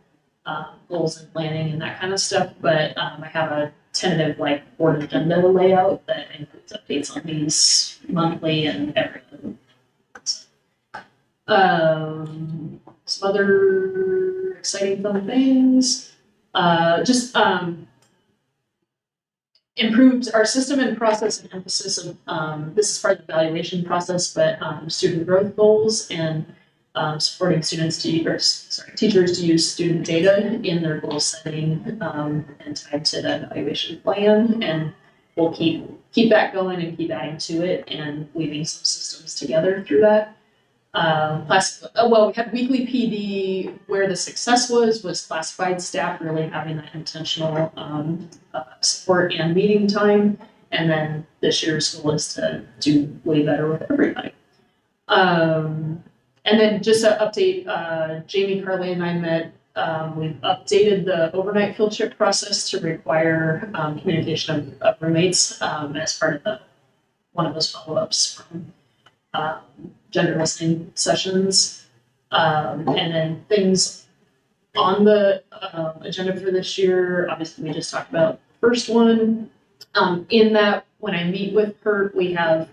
goals and planning and that kind of stuff. But I have a tentative board agenda layout that includes updates on these monthly and every other month. Some other exciting fun things. Improved our system and process and emphasis of this is part of the evaluation process, but student growth goals and supporting students teachers to use student data in their goal setting and tied to the evaluation plan. And we'll keep that going and keep adding to it and weaving some systems together through that. We had weekly PD where the success was classified staff really having that intentional support and meeting time. And then this year's goal is to do way better with everybody. And then just to update, Jamie, Carly, and I met. We've updated the overnight field trip process to require communication of roommates as part of one of those follow-ups from gender listening sessions. And then things on the agenda for this year, obviously we just talked about the first one. In that, when I meet with Kurt, we have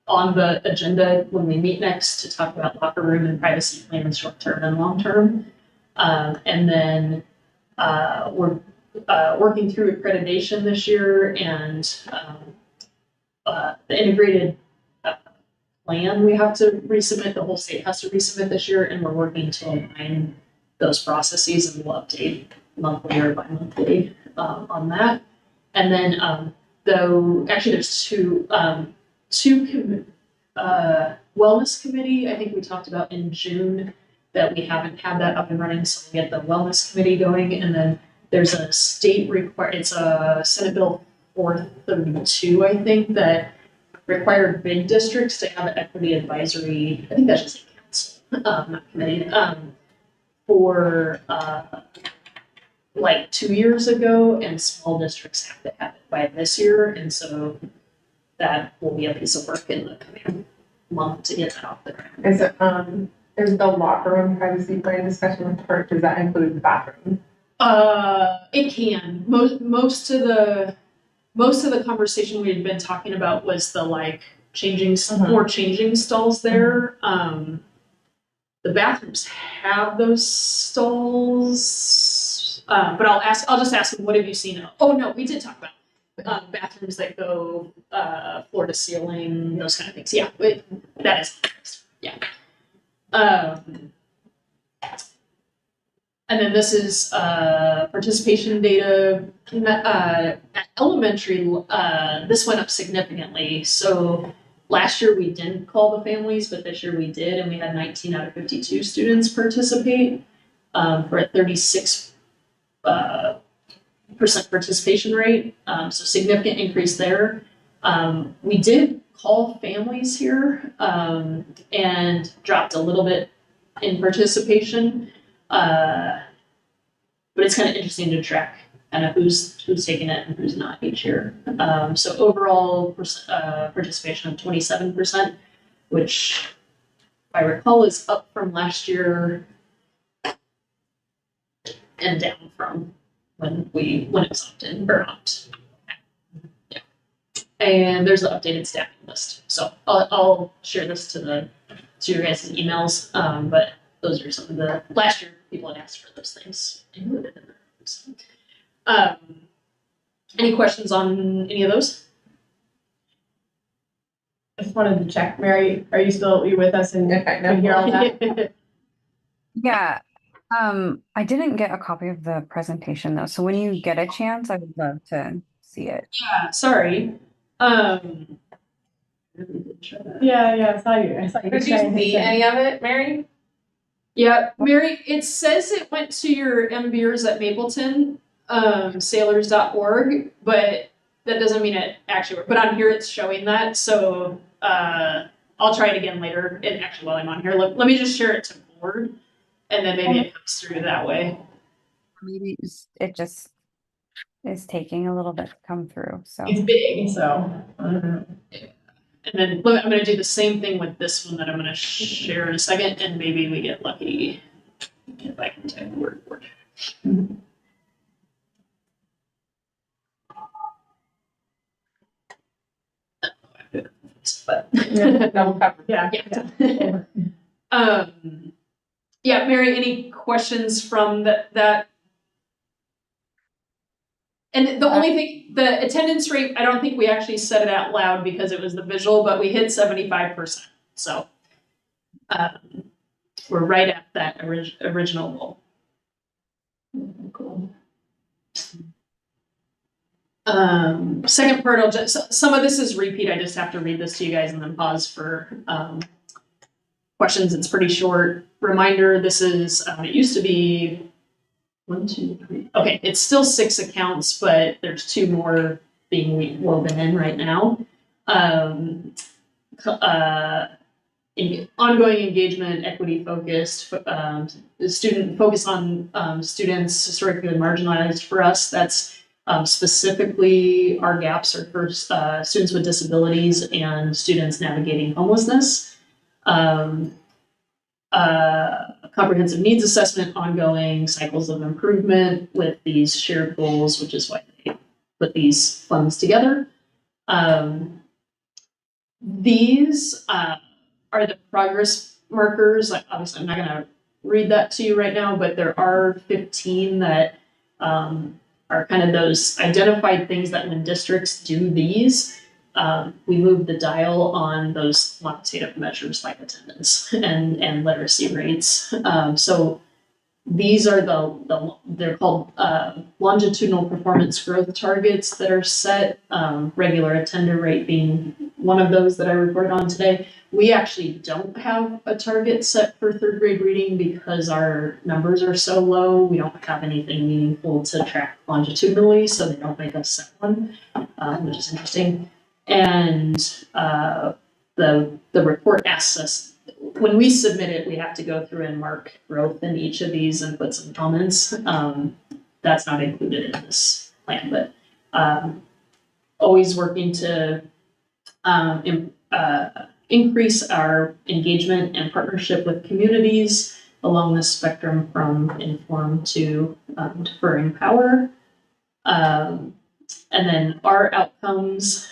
on the agenda when we meet next to talk about locker room and privacy plans, short-term and long-term. And then we're working through accreditation this year and the integrated plan we have to resubmit, the whole state has to resubmit this year, and we're working to align those processes, and we'll update monthly or bi-monthly on that. And then there's two wellness committee I think we talked about in June that we haven't had that up and running, so we'll get the wellness committee going. And then there's a state it's a Senate Bill 432, I think, that required big districts to have an equity advisory, I think that's just a council, not committee, for 2 years ago, and small districts have to have it by this year. And so that will be a piece of work in the coming month to get that off the ground. Is it, is the locker room privacy plan discussion with Kurt, does that include the bathroom? It can. Most of the conversation we had been talking about was the changing stalls there. The bathrooms have those stalls, but I'll just ask them, what have you seen? Oh no, we did talk about bathrooms that go floor to ceiling, those kind of things. Yeah, that is, yeah. And then this is participation data at elementary. This went up significantly. So last year we didn't call the families, but this year we did, and we had 19 out of 52 students participate for a 36% participation rate. So significant increase there. We did call families here and dropped a little bit in participation. But it's kind of interesting to track kind of who's taking it and who's not each year. So overall participation of 27%, which if I recall is up from last year. and down from when it was opt-in or opt. Yeah. And there's the updated staffing list. So I'll share this to your guys' emails. But those are some of the last year people had asked for those things included in there. So, any questions on any of those? I just wanted to check, Mary, are you with us and can hear all that? Yeah. I didn't get a copy of the presentation though. So when you get a chance, I would love to see it. Yeah, sorry. Yeah, I saw you. Did you see any of it, Mary? Yeah, Mary, it says it went to your MBers at Mapleton, sailors.org, but that doesn't mean it actually worked. But on here it's showing that, so I'll try it again later. And actually, while I'm on here, let me just share it to board, and then maybe it comes through that way. Maybe it just is taking a little bit to come through. So It's big, so I don't know. And then I'm going to do the same thing with this one that I'm going to share in a second, and maybe we get lucky if I can type word for word. But Yeah. Yeah, Mary, any questions from that? And the only thing, the attendance rate, I don't think we actually said it out loud because it was the visual, but we hit 75%. So we're right at that original goal. Cool. Second part, some of this is repeat. I just have to read this to you guys and then pause for questions. It's pretty short. Reminder, this is, it used to be 1, 2, 3. Okay, it's still 6 accounts, but there's 2 more being woven in right now. Ongoing engagement, equity focused, student focus on students historically marginalized. For us, that's specifically our gaps are for students with disabilities and students navigating homelessness. Comprehensive needs assessment, ongoing cycles of improvement with these shared goals, which is why they put these funds together. These are the progress markers. Obviously, I'm not going to read that to you right now, but there are 15 that are kind of those identified things that when districts do these, we move the dial on those quantitative measures like attendance and literacy rates. So these are they're called longitudinal performance growth targets that are set, regular attender rate being one of those that I reported on today. We actually don't have a target set for 3rd grade reading because our numbers are so low. We don't have anything meaningful to track longitudinally, so they don't make us set one, which is interesting. And the report asks us, when we submit it, we have to go through and mark growth in each of these and put some comments. That's not included in this plan, but always working to increase our engagement and partnership with communities along the spectrum from inform to deferring power. And then our outcomes,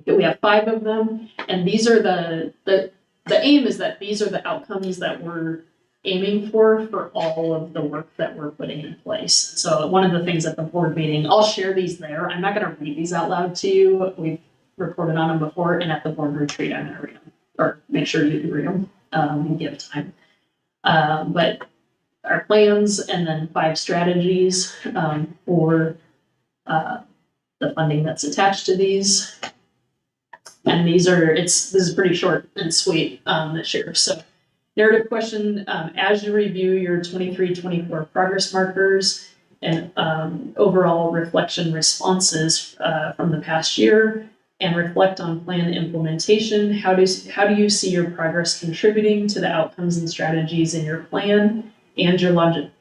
we have 5 of them, and these are the aim is that these are the outcomes that we're aiming for all of the work that we're putting in place. So one of the things at the board meeting, I'll share these there. I'm not going to read these out loud to you. We've reported on them before, and at the board retreat, I'm going to read them, or make sure you can read them and give time. But our plans and then 5 strategies for the funding that's attached to these. And these are, this is pretty short and sweet this year. So narrative question, as you review your 23-24 progress markers and overall reflection responses from the past year and reflect on plan implementation, how do you see your progress contributing to the outcomes and strategies in your plan and your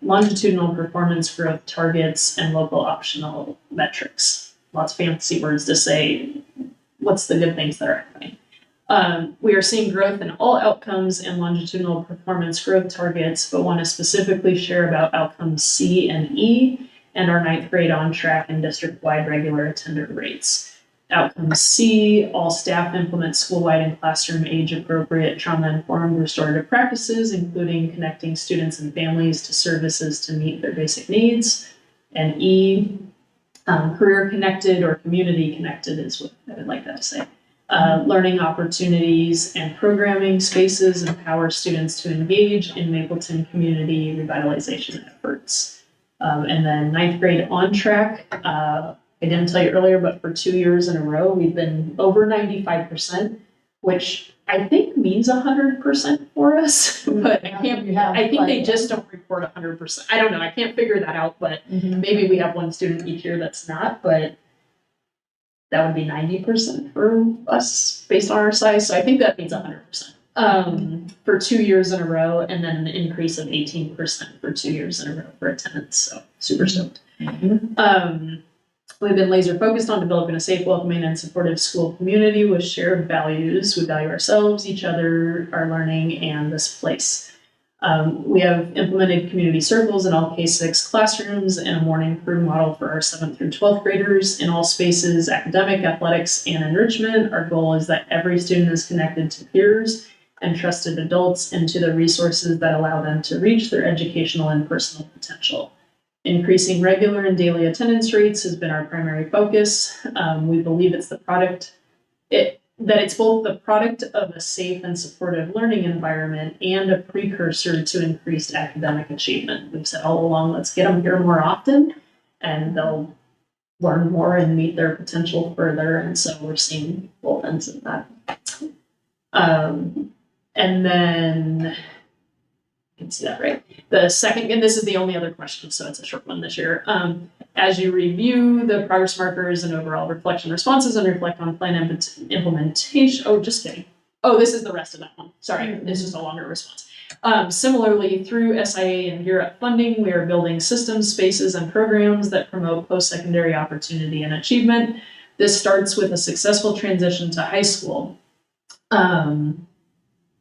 longitudinal performance growth targets and local optional metrics? Lots of fancy words to say what's the good things that are happening. We are seeing growth in all outcomes and longitudinal performance growth targets, but want to specifically share about outcomes C and E and our 9th grade on track and district-wide regular attender rates. Outcome C, all staff implement school-wide and classroom age-appropriate trauma-informed restorative practices, including connecting students and families to services to meet their basic needs. And E, career-connected or community-connected is what I would like that to say. Learning opportunities and programming spaces empower students to engage in Mapleton community revitalization efforts. And then 9th grade on track, I didn't tell you earlier, but for 2 years in a row, we've been over 95%, which I think means 100% for us, but I think they just don't report 100%. I don't know, I can't figure that out, but maybe we have one student each year that's not, but that would be 90% for us based on our size. So I think that means 100%. For 2 years in a row, and then an increase of 18% for 2 years in a row for attendance. So super stoked. We've been laser focused on developing a safe, welcoming, and supportive school community with shared values. We value ourselves, each other, our learning, and this place. We have implemented community circles in all K-6 classrooms and a morning crew model for our 7th through 12th graders in all spaces, academic, athletics, and enrichment. Our goal is that every student is connected to peers and trusted adults and to the resources that allow them to reach their educational and personal potential. Increasing regular and daily attendance rates has been our primary focus. We believe it's it's both the product of a safe and supportive learning environment and a precursor to increased academic achievement. We've said all along, let's get them here more often, and they'll learn more and meet their potential further. And so we're seeing both ends of that. And then you can see that, right? The second, and this is the only other question, so it's a short one this year. As you review the progress markers and overall reflection responses and reflect on plan implementation, oh, just kidding. Oh, this is the rest of that one. Sorry, this is a longer response. Similarly, through SIA and Gear Up funding, we are building systems, spaces, and programs that promote post-secondary opportunity and achievement. This starts with a successful transition to high school.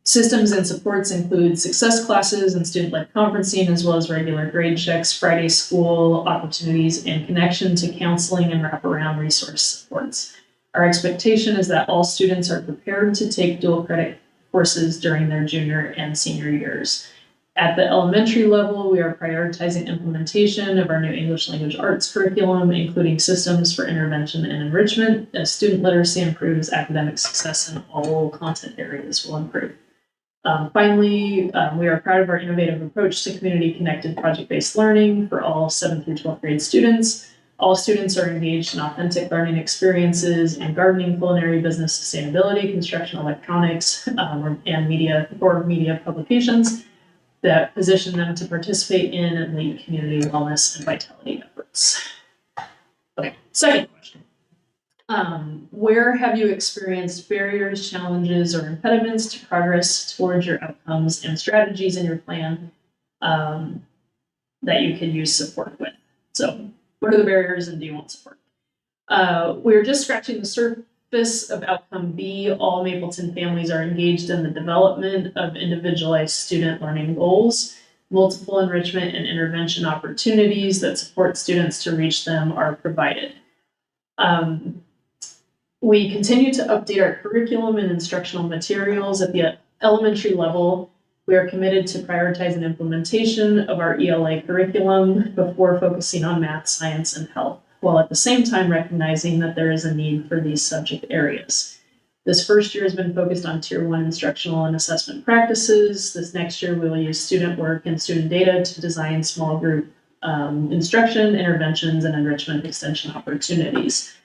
Systems and supports include success classes and student-led conferencing, as well as regular grade checks, Friday school opportunities, and connection to counseling and wraparound resource supports. Our expectation is that all students are prepared to take dual credit courses during their junior and senior years. At the elementary level, we are prioritizing implementation of our new English language arts curriculum, including systems for intervention and enrichment. As student literacy improves, academic success in all content areas will improve. Finally, we are proud of our innovative approach to community-connected project-based learning for all 7th through 12th grade students. All students are engaged in authentic learning experiences in gardening, culinary, business, sustainability, construction, electronics, and media publications that position them to participate in and lead community wellness and vitality efforts. Okay, second question. Where have you experienced barriers, challenges, or impediments to progress towards your outcomes and strategies in your plan that you can use support with? So what are the barriers and do you want support? We're just scratching the surface of outcome B. All Mapleton families are engaged in the development of individualized student learning goals. Multiple enrichment and intervention opportunities that support students to reach them are provided. We continue to update our curriculum and instructional materials at the elementary level. We are committed to prioritize an implementation of our ELA curriculum before focusing on math, science, and health, while at the same time recognizing that there is a need for these subject areas. This first year has been focused on Tier 1 instructional and assessment practices. This next year, we will use student work and student data to design small group instruction, interventions, and enrichment extension opportunities.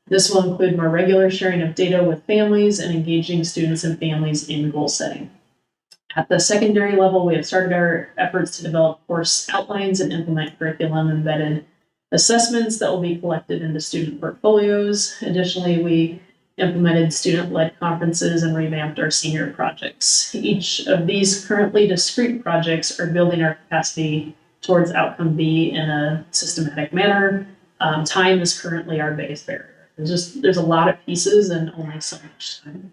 This will include more regular sharing of data with families and engaging students and families in goal setting. At the secondary level, we have started our efforts to develop course outlines and implement curriculum embedded assessments that will be collected into student portfolios. Additionally, we implemented student-led conferences and revamped our senior projects. Each of these currently discrete projects are building our capacity towards outcome B in a systematic manner. Time is currently our biggest barrier. There's a lot of pieces and only so much time.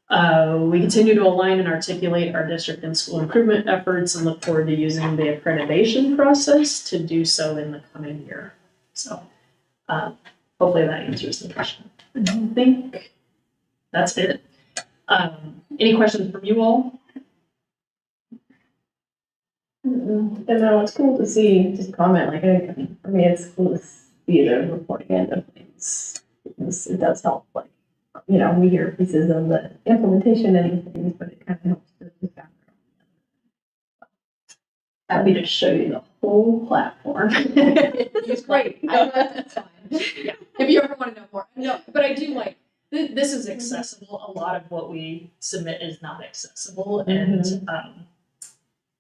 We continue to align and articulate our district and school improvement efforts and look forward to using the accreditation process to do so in the coming year. So hopefully that answers the question. I think that's it. Any questions from you all? And no, it's cool to see, just comment, like, I mean, it's cool to see the reporting end of things. It does help, like, we hear pieces of the implementation and things, but it kind of helps to just gather. Happy to show you the whole platform. It's great. I know that's fine. Yeah. If you ever want to know more. No, but I do like, this is accessible. A lot of what we submit is not accessible. And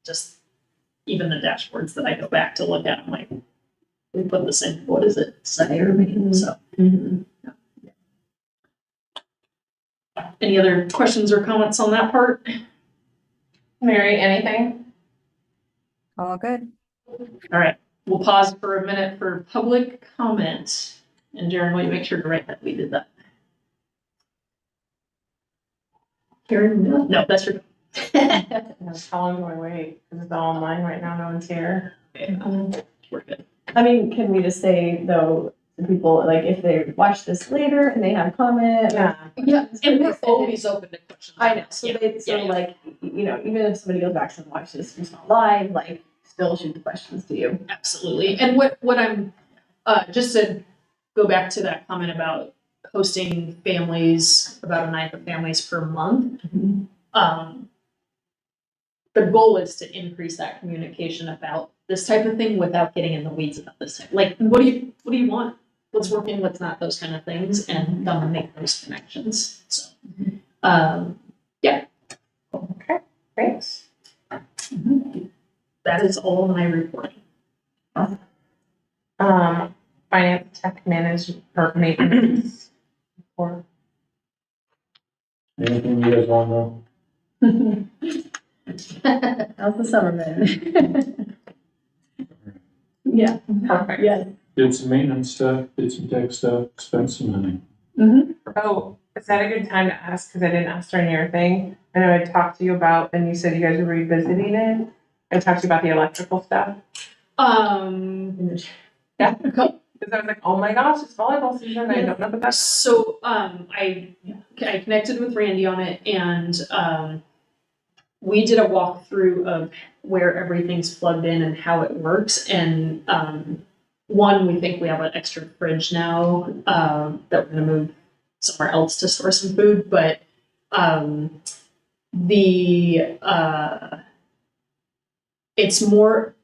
just even the dashboards that I go back to look at, I'm like, we put this in, what is it say or mean? So. Yeah. Any other questions or comments on that part? Mary, anything? All good. All right, we'll pause for a minute for public comment. And Jaron, will you make sure to write that we did that? Karen, no, that's your. How long do I wait? Because it's all online right now, no one's here. We're good. I mean, can we just say, though, to people, like, if they watch this later and they have comment? Yeah. Yeah, and we're always open to questions. I know, so like, even if somebody goes back and watches this, it's not live, like, still shoot the questions to you. Absolutely. And what I'm, just to go back to that comment about hosting families, about a ninth of families per month. The goal is to increase that communication about this type of thing without getting in the weeds about this. Like, what do you want? What's working, what's not, those kind of things, and make those connections. So, yeah. Okay, thanks. That is all my reporting. Finance tech management or maintenance. Or Anything you guys want to know? How's the summer been? Yeah. perfect. Yeah. Did some maintenance stuff, did some tech stuff, spent some money. Oh, is that a good time to ask? Because I didn't ask during your thing. I know I talked to you about, and you said you guys were revisiting it. I talked to you about the electrical stuff. Yeah. Because I was like, oh my gosh, it's volleyball season. I don't know what that's. So I connected with Randy on it, and we did a walkthrough of where everything's plugged in and how it works. And one, we think we have an extra fridge now that we're going to move somewhere else to store some food. But it's more.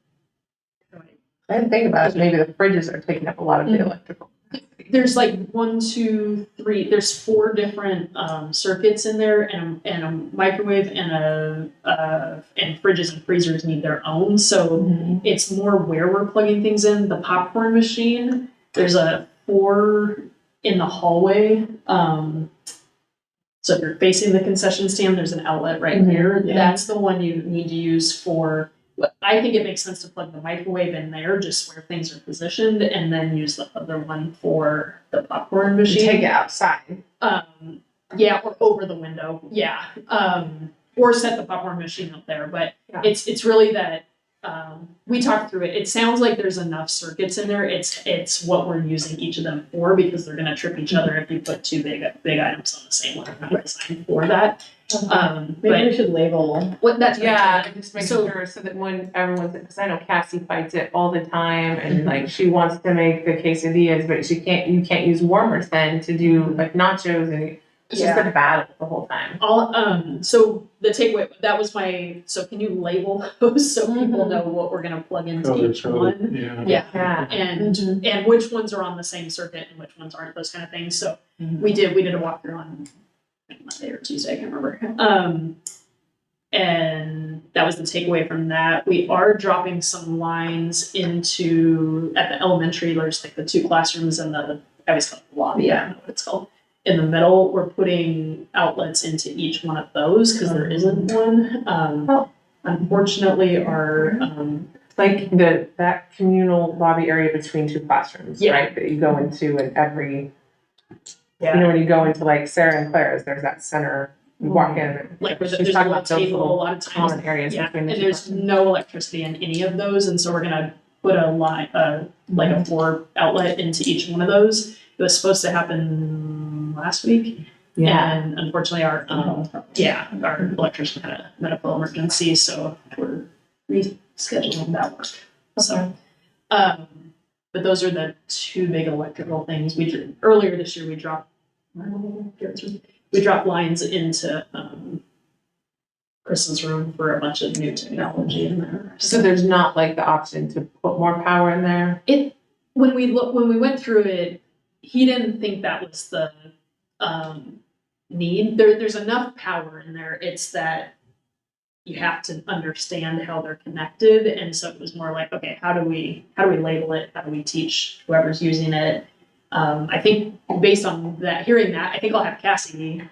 I didn't think about it. Maybe the fridges are taking up a lot of the electrical. There's like 1, 2, 3. There's 4 different circuits in there, and a microwave and fridges and freezers need their own. So it's more where we're plugging things in. The popcorn machine. There's a 4 in the hallway. So if you're facing the concession stand, there's an outlet right here. Yeah. That's the one you need to use for. I think it makes sense to plug the microwave in there, just where things are positioned, and then use the other one for the popcorn machine. Take it outside. Yeah, or over the window. Yeah. Or set the popcorn machine up there. But Yeah. it's really that we talked through it. It sounds like there's enough circuits in there. It's what we're using each of them for, because they're gonna trip each other if you put 2 big items on the same one. They're not designed for that. Maybe we should label. What that's Yeah, just make So- sure so that when everyone's, because I know Cassie fights it all the time, and like she wants to make the quesadillas, but you can't use warmers then to do like nachos, and it's just a battle the whole time. So the takeaway, that was so can you label those so people know what we're gonna plug into each one? Yeah. Yeah, and which ones are on the same circuit and which ones aren't, those kind of things. So we did a walkthrough on Monday or Tuesday, I can't remember. And that was the takeaway from that. We are dropping some lines at the elementary. There's like the 2 classrooms and I always call it the lobby. I don't know what it's called. In the middle, we're putting outlets into each one of those because there isn't one. Unfortunately, our Like that communal lobby area between 2 classrooms, right? That you go into in every. You know, when you go into like Sarah and Claire's, there's that center You walk in. like where She's there's a talking little about those table a little lot of times. common areas Yeah, between the and two there's classrooms. no electricity in any of those, and so we're gonna put a line, like a 4 outlet into each one of those. It was supposed to happen last week, and unfortunately our electrician had a medical emergency, so we're rescheduling that work. So, but those are the two big electrical things. Earlier this year we dropped lines into Kristen's room for a bunch of new technology in there. So there's not like the option to put more power in there? When we went through it, he didn't think that was the need. There's enough power in there. It's that you have to understand how they're connected, and so it was more like, okay, how do we label it? How do we teach whoever's using it? I think based on that, hearing that, I think I'll have Cassie,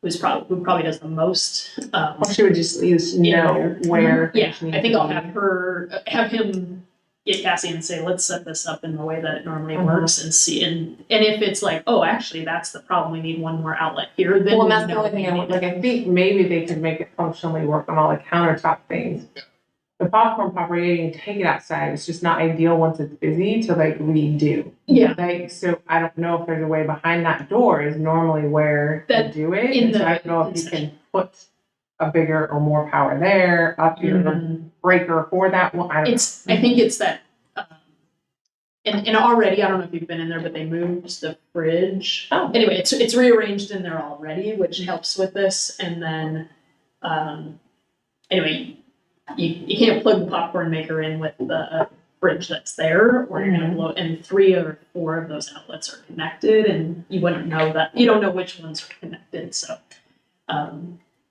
who probably does the most. Or she would just know where. Yeah, things need I think to I'll be. have him get Cassie and say, let's set this up in the way that it normally Mhm. works, and see, and if it's like, oh, actually, that's the problem, we need one more outlet here, then Well, we that's the know only thing we I need want, like, it. I think maybe they could make it functionally work on all the countertop things. The popcorn popper, you can take it outside, it's just not ideal once it's busy to like redo. Yeah. Like, so I don't know if there's a way behind that door is normally where you That- do it. in And so the- I don't know if you can put a bigger or more power there, up your breaker for that one, I don't know. I think it's that, and already, I don't know if you've been in there, but they moved the fridge. Oh. Anyway, it's rearranged in there already, which helps with this, and then, anyway, you can't plug the popcorn maker in with the fridge that's there, or you're gonna blow, and 3 or 4 of those outlets are connected, and you wouldn't know that, you don't know which ones are connected, so.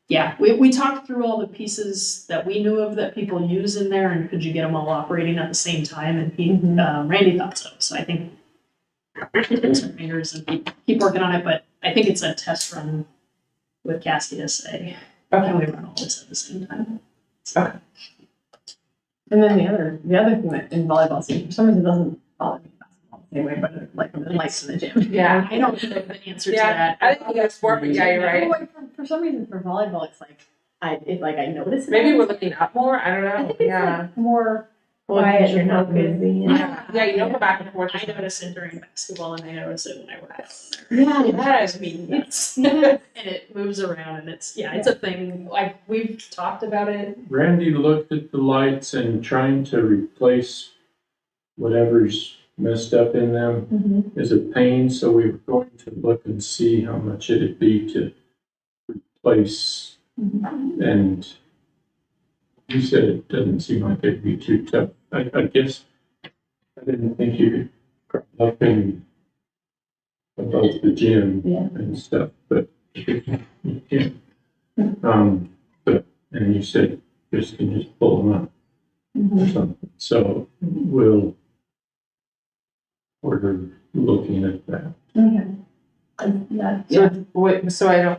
Yeah, we talked through all the pieces that we knew of that people use in there, and could you get them all operating at the same time, and Randy thought so I think cross our fingers and keep working on it, but I think it's a test run with Cassie to say, can we run all this at the same time? And then the other thing that in volleyball scene, for some reason, doesn't bother me in basketball the same way, but like the lights in the gym. Yeah. I don't know the answer to Yeah, that. I think that's sport, but yeah, you're right. Well, like, for some reason, for volleyball, it's like I notice it. Maybe we're looking up more, I don't I know, think it's yeah. like more Well, quiet. you're not busy. Yeah, you don't go back and forth. I notice it during basketball, and I notice it when I work out there. Yeah, It drives Yes. me nuts. Yeah. And it moves around, and it's a thing. We've talked about it. Randy looked at the lights and trying to replace whatever's messed up in them is a pain, so we were going to look and see how much it'd be to replace. And he said it doesn't seem like it'd be too tough. I guess I didn't think you could crawl up in above the gym and stuff, but you can. And you said just can just pull them up or something. So we're looking at that.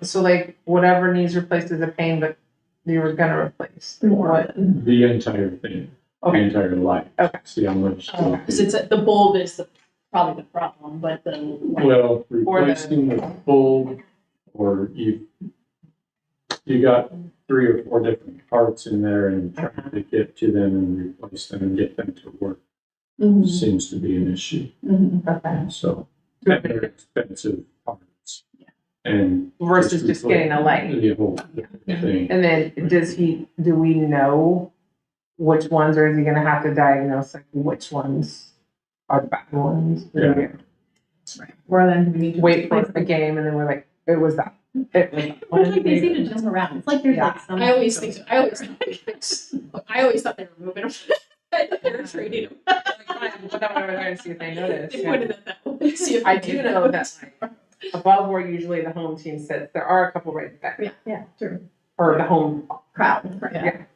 So like whatever needs replaced is a pain, but you were gonna replace what? The entire thing, the entire light. Okay. See how much. Because the bulb is probably the problem, but Well, replacing the bulb, or you got 3 or 4 different parts in there, and trying to get to them and replace them and get them to work seems to be an issue. Okay. So they're expensive parts. And Versus just getting a light. The whole thing. And then do we know which ones, or is he gonna have to diagnose like which ones are the bad ones? Yeah. Or then we need to Wait for a game and then we're like, it was that. It was that. Well, like they seem to jump around. It's like there's like some. I always thought they were moving them. I thought they were trading them. Like, fine, we'll put that one over there and see if they notice. They Yeah. pointed at that one. See if I they do know that like, above where usually the home team sits, there are a couple right there. Yeah, true. Or the home, Crowd. there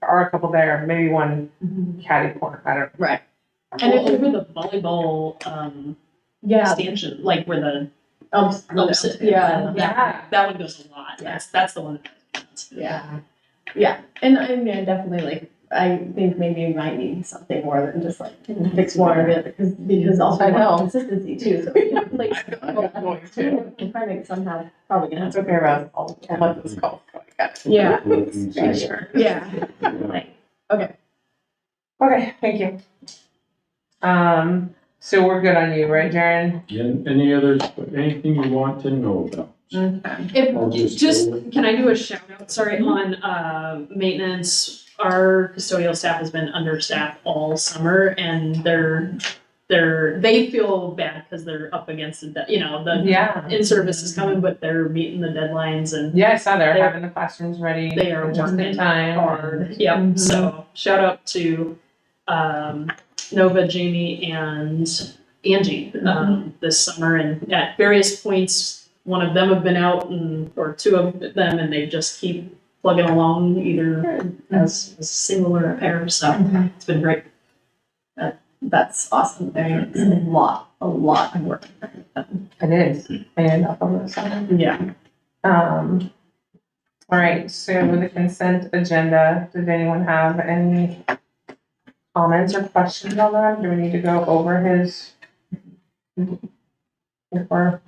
are a couple there, maybe one caddy corner, I don't know. Right. And over the volleyball stanchion, like where the upset, that one goes a lot. That's the one that Yeah. And I mean, I definitely like I think maybe we might need something more than just like fix one or the other, because also I know. consistency too, so we can replace. I'm going to. We're trying to somehow, probably gonna have It's okay, Rob. I'll let this call. I got it. Yeah. Be sure. Yeah. Okay. Okay, thank you. So we're good on you, right, Jaren? Anything you want to know about? I'll If, just go with- can I do a shout out, sorry, on, maintenance? Our custodial staff has been understaffed all summer and they feel bad because they're up against the, the Yeah. in-service is coming, but they're meeting the deadlines and Yeah, I saw they're They're- having the classrooms ready. they are just in working time. hard. Yep, Mhm. so shout out to, Nova, Jamie, and Angie, this summer, and at various points, one of them have been out or two of them, and they just keep plugging along either as a single or a pair, so it's been great. That's awesome. I mean, it's a lot of work. It is. And up on the side. Yeah. All right, so with the consent agenda, did anyone have any comments or questions on that? Do we need to go over his? Or,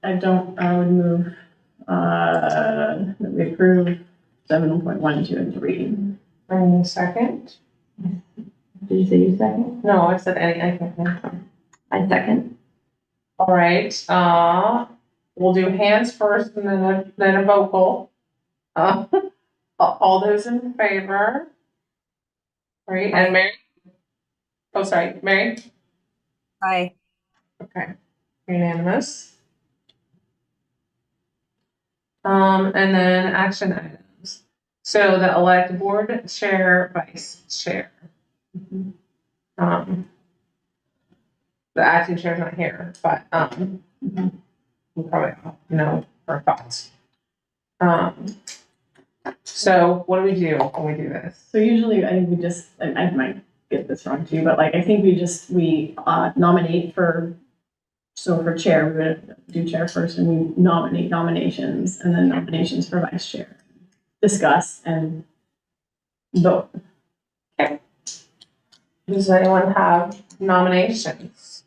I would move, that we approve 7.1, 2, and 3. any second? Did you say you second? No, I said I can't. I second. All right, we'll do hands first and then a vocal. All those in favor? Right, and Mary? Oh, sorry, Mary? Aye. Okay, unanimous. And then action items. So the elect board chair, vice chair. The acting chair's not here, but, we'll probably all know our thoughts. So what do we do when we do this? So usually I think we just, and I might get this wrong too, but like, I think we nominate for, so for chair, we would do chair first and we nominate nominations and then nominations for vice chair. Discuss and vote. Does anyone have nominations?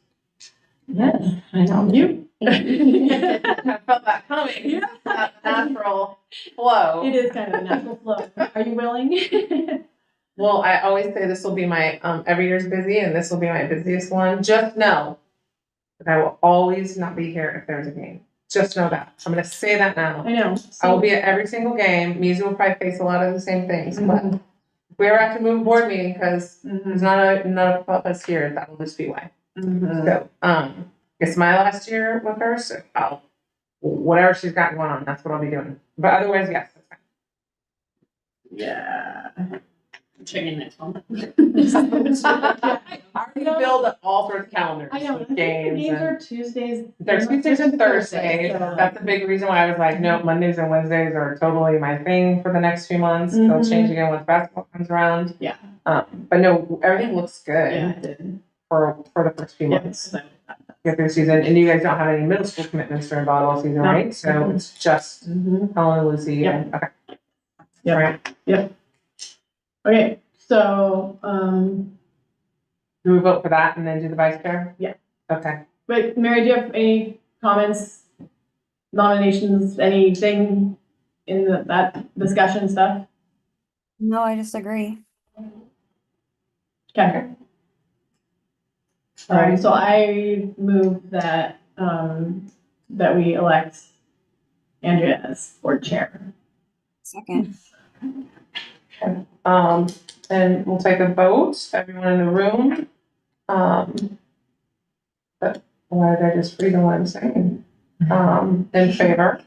Yes, I know you. I felt that coming. Yeah. That natural flow. It is kind of a natural flow. Are you willing? Well, I always say this will be my, every year's busy and this will be my busiest one. Just know that I will always not be here if there's a game. Just know that. I'm gonna say that now. I know. I will be at every single game. Muse will probably face a lot of the same things, but if we ever have to move a board meeting because there's not enough of us here, that will just be why. So, it's my last year with her, so whatever she's got going on, that's what I'll be doing. But otherwise, yes, that's fine. Yeah. Checking next one. I already build all sorts of calendars I know. with games. Games and- are Tuesdays. They're Tuesdays and Thursdays. So- That's a big reason why I was like, no, Mondays and Wednesdays are totally my thing for the next few months. They'll change again once basketball comes around. Yeah. But no, everything looks good Yeah, I did. for the first few Yeah, months. so- Get through season, and you guys don't have any middle school commitments during volleyball season, No. right? So it's just Mhm. Helen and Lucy. Yep. And, okay. Yep. Right. Okay, so, Do we vote for that and then do the vice chair? Yeah. Okay. but Mary, do you have any comments, nominations, anything in that discussion stuff? No, I disagree. Okay. So I move that, that we elect Andrea as board chair. Second. And we'll take a vote, everyone in the room. But why did I just read what I'm saying? In favor.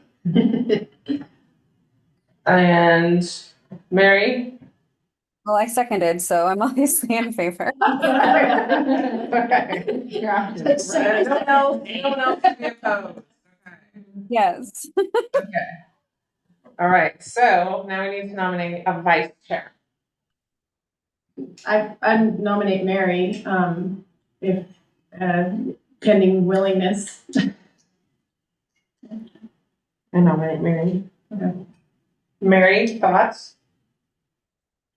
And Mary? Well, I seconded, so I'm obviously in favor. Okay. No one else to be opposed. Okay. Yes. All right, so now we need to nominate a vice chair. I nominate Mary, if, pending willingness. I nominate Mary. Okay. Mary, thoughts?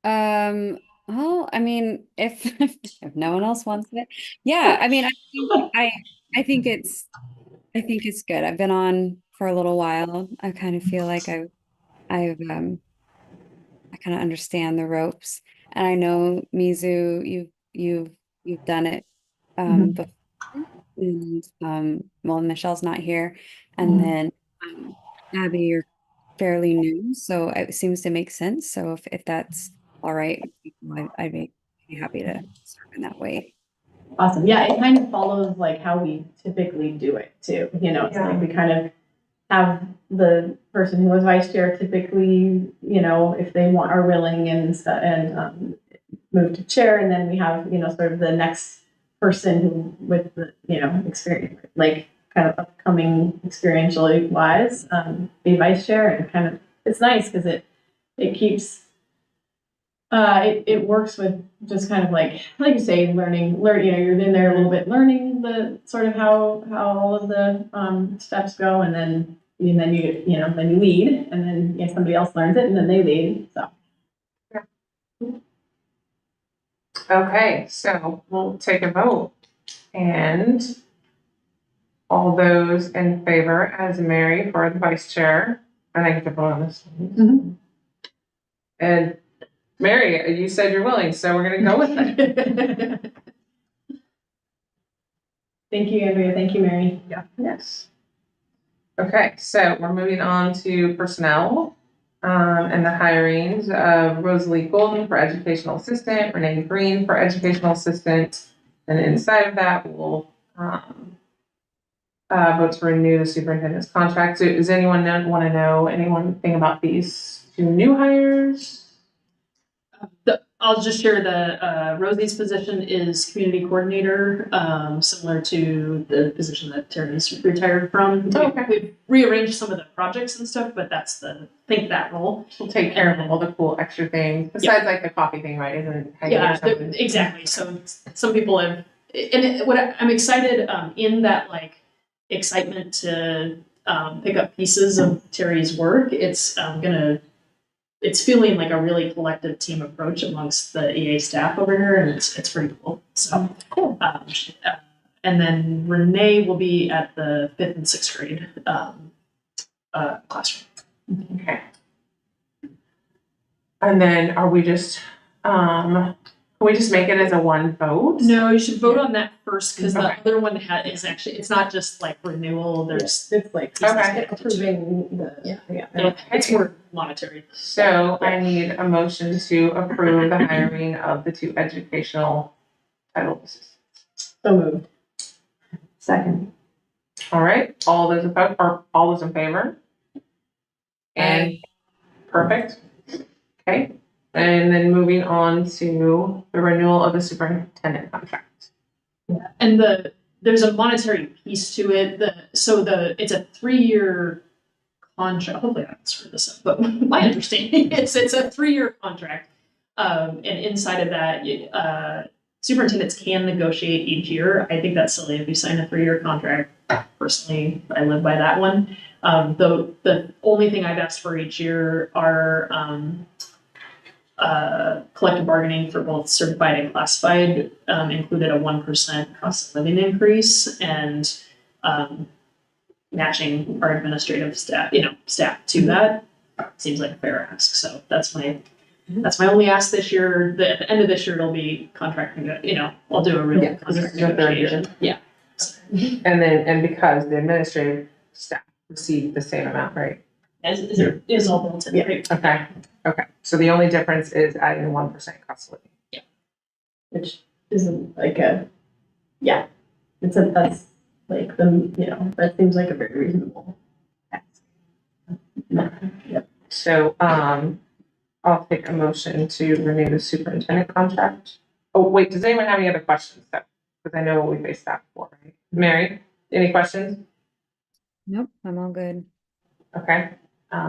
Well, I mean, if if no one else wants it, yeah, I mean, I think I think it's good. I've been on for a little while. I kind of feel like I've I kind of understand the ropes. And I know Mizu, you've done it Mhm. before. And well, Michelle's not here. And Mhm. then Abby, you're fairly new, so it seems to make sense. So if that's all right, with people, be happy to serve in that way. Awesome. Yeah, it kind of follows like how we typically do it too. It's Yeah. like we kind of have the person who was vice chair typically, if they are willing and stuff, and move to chair, and then we have, sort of the next person who with the, experience, like kind of upcoming experientially wise, be vice chair, and kind of it's nice because it keeps it works with just kind of like you say, learn, you're in there a little bit learning the sort of how all of the steps go, and then then you lead, and then somebody else learns it, and then they lead. So Okay, so we'll take a vote. And all those in favor as Mary for the vice chair, and I get to vote on this. Mhm. And Mary, you said you're willing, so we're gonna go with it. Thank you, Andrea. Thank you, Mary. Yes. Okay, so we're moving on to personnel, and the hirings of Rosalie Golden for educational assistant, Renee Green for educational assistant, and inside of that, we'll, vote to renew the superintendent's contract. So does anyone want to know anything about these two new hires? I'll just share the Rosie's position is community coordinator, similar to the position that Terry's retired from. Okay. We've rearranged some of the projects and stuff, but that's that role. We'll take care of all the cool extra things besides like the coffee thing, right? Isn't how you Yeah, get something. exactly. So some people have, I'm excited in that like excitement to pick up pieces of Terry's work. It's feeling like a really collective team approach amongst the EA staff over here, and it's pretty cool. So Cool. And then Renee will be at the 5th and 6th grade classroom. Okay. And then are we just, can we just make it as a one vote? No, you should vote on that first because Okay. the other one is actually, it's not just like renewal. There's It's like Okay. approving the it's more monetary. So I need a motion to approve the hiring of the two educational title assistants. So moved. Second. All right, all those in favor? And perfect. Okay, and then moving on to the renewal of the superintendent contract. Yeah, and there's a monetary piece to it. It's a 3-year contract. Hopefully I haven't screwed this up, but my understanding is it's a 3-year contract. And inside of that, superintendents can negotiate each year. I think that's silly if you sign a 3-year contract. Personally, I live by that one. Though the only thing I've asked for each year are collective bargaining for both certified and classified, included a 1% cost of living increase, and matching our administrative staff to that seems like a fair ask. So that's my only ask this year. At the end of this year, it'll be contract. I'll do a real Because contract it's your third year. negotiation. Yeah. And then because the administrative staff receive the same amount, right? Is all built in. Yeah. Right? Okay, so the only difference is adding 1% cost of living. Which isn't like that's like that seems like a very reasonable ask. So, I'll take a motion to renew the superintendent contract. Oh, wait, does anyone have any other questions though? Because I know we faced that before, right? Mary, any questions? Nope, I'm all good. Okay,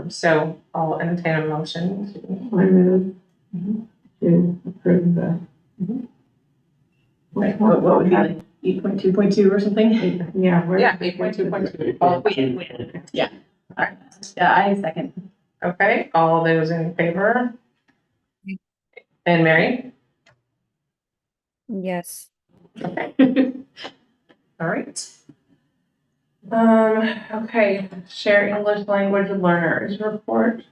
so I'll entertain a motion to. I move to approve the. What would be like 8.2.2 or something? Yeah. Yeah, 8.2.2. Yeah, I second. Okay, all those in favor? And Mary? Yes. Okay. All right. Okay, share English language learners report.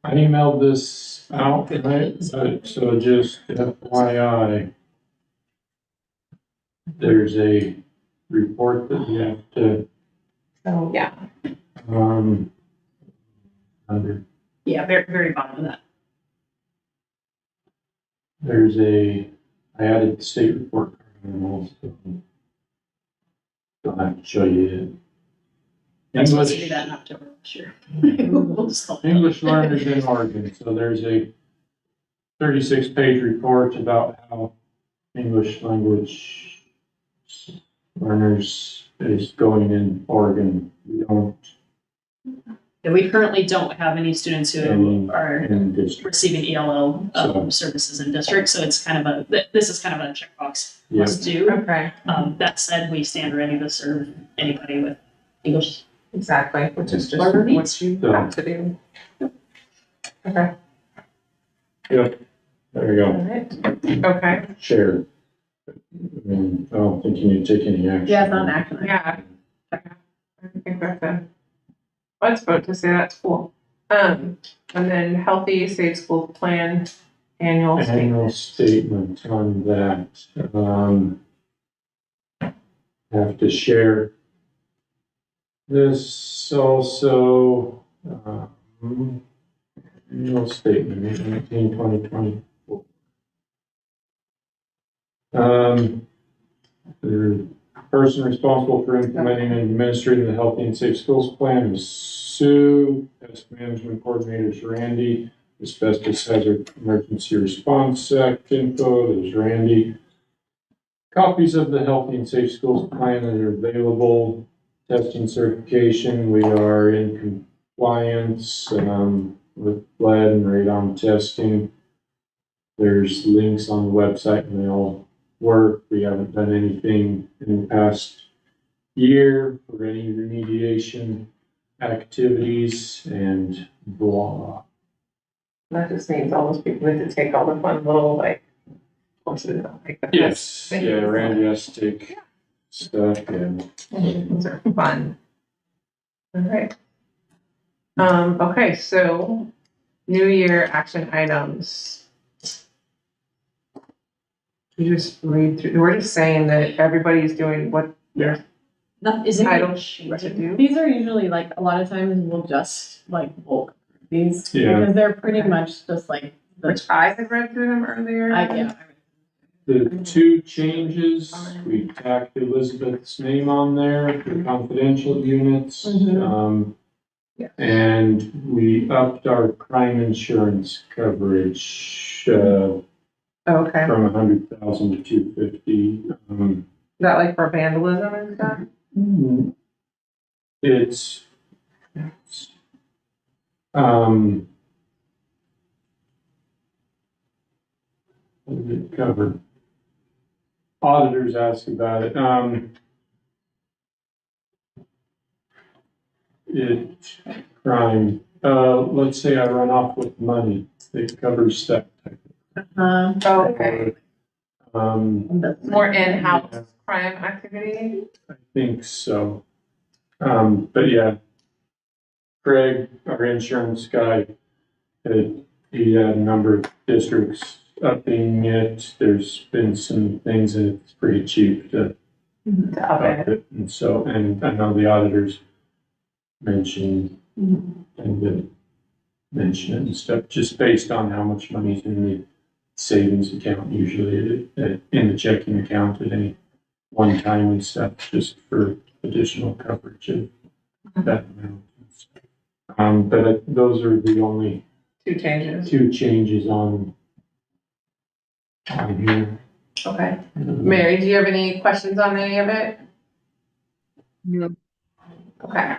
I emailed this out tonight, so just FYI, there's a report that you have to, So, yeah. under, Yeah, very, very bottom of that. there's I added the state report card and also, don't have to show you it. I'm supposed to do that in October this year. We'll just help. English learners in Oregon, so there's a 36-page report about how English language learners is going in Oregon. We don't Yeah, we currently don't have any students who Any are in district. receiving ELL So- services in district, so it's kind of this is kind of a checkbox Yep. must do. Okay, That said, we stand ready to serve anybody with English. exactly, which is just Learner what needs. you have to do. Okay, Yep, there you all go. right. Okay, Share. I mean, I don't think you need to take any action. Yeah, it's not an action. yeah. I think that's let's vote to say that's cool. And then healthy safe school plan annual statement. Annual statement on that. Have to share this also, annual statement, 2024. The person responsible for implementing and administrating the Healthy and Safe Schools Plan is Sue. Pest Management Coordinator is Randy. Asbestos Hazard Emergency Response Act info, there's Randy. Copies of the Healthy and Safe Schools Plan are available. Testing certification, we are in compliance with lead and radon testing. There's links on the website and they all work. We haven't done anything in the past year for any remediation activities and blah. That just means all those people need to take all the fun little what's it like? The Yes, test yeah, things. Randy has to take stuff and Those are fun. All right. Okay, so New Year action items. You just read through, we're just saying that everybody's doing what they're Is it entitled to do. These are usually like, a lot of times we'll just like bulk these, Yeah. because they're pretty much just like. Which I had read through them earlier. Yeah. the two changes, we tacked Elizabeth's name on there for confidential units. Mhm. Yeah. And we upped our crime insurance coverage, Okay. from 100,000 to 250. Is that like for vandalism and stuff? It's, what did it cover? Auditors asked about it. Crime, let's say I run off with money, it covers that type Okay. of, More in-house crime activity? I think so. But yeah, Craig, our insurance guy, he had a number of districts upping it. There's been some things that it's pretty cheap to up it. And so, and I know the auditors mentioned and did mention it and stuff, just based on how much money's in the savings account, usually in the checking account at any one time and stuff, just for additional coverage of that amount. But those are the only Two changes. two changes on here. Okay. Mary, do you have any questions on any of it? No. Okay.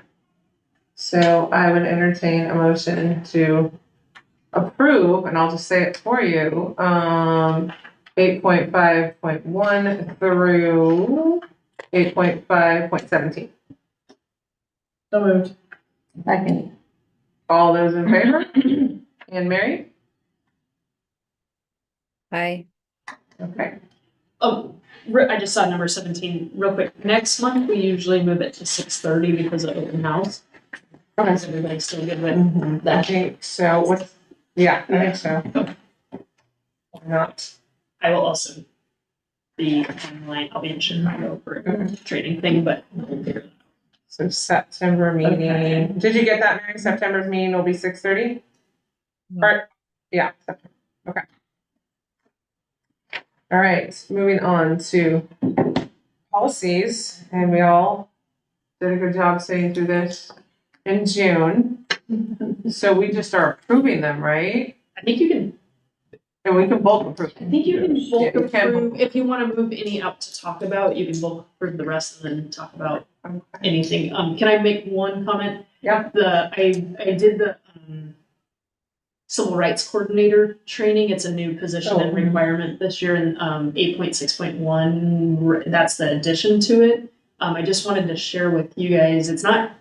So I would entertain a motion to approve, and I'll just say it for you, 8.5.1 through 8.5.17. So moved. Second. All those in favor? And Mary? Hi. Okay. Oh, I just saw number 17 real quick. Next month, we usually move it to 6:30 because of open house. Is everybody still good with I that? think so. Yeah, I think so. Why not? I will also be online. I'll be in Chicago for a training thing, but we'll figure it out. So September meeting. Okay. Did you get that, Mary? September's meeting will be 6:30? Or, yeah, September. Okay. All right, moving on to policies, and we all did a good job staying through this in June. So we just are approving them, right? I think you can. And we can bulk approve. I think you can Yes. bulk Yeah, you can. approve if you want to move any up to talk about. You can bulk approve the rest and then talk about anything. Can I make one comment? Yeah. I did the civil rights coordinator training. It's a new position and requirement this year in 8.6.1. That's the addition to it. I just wanted to share with you guys. It's not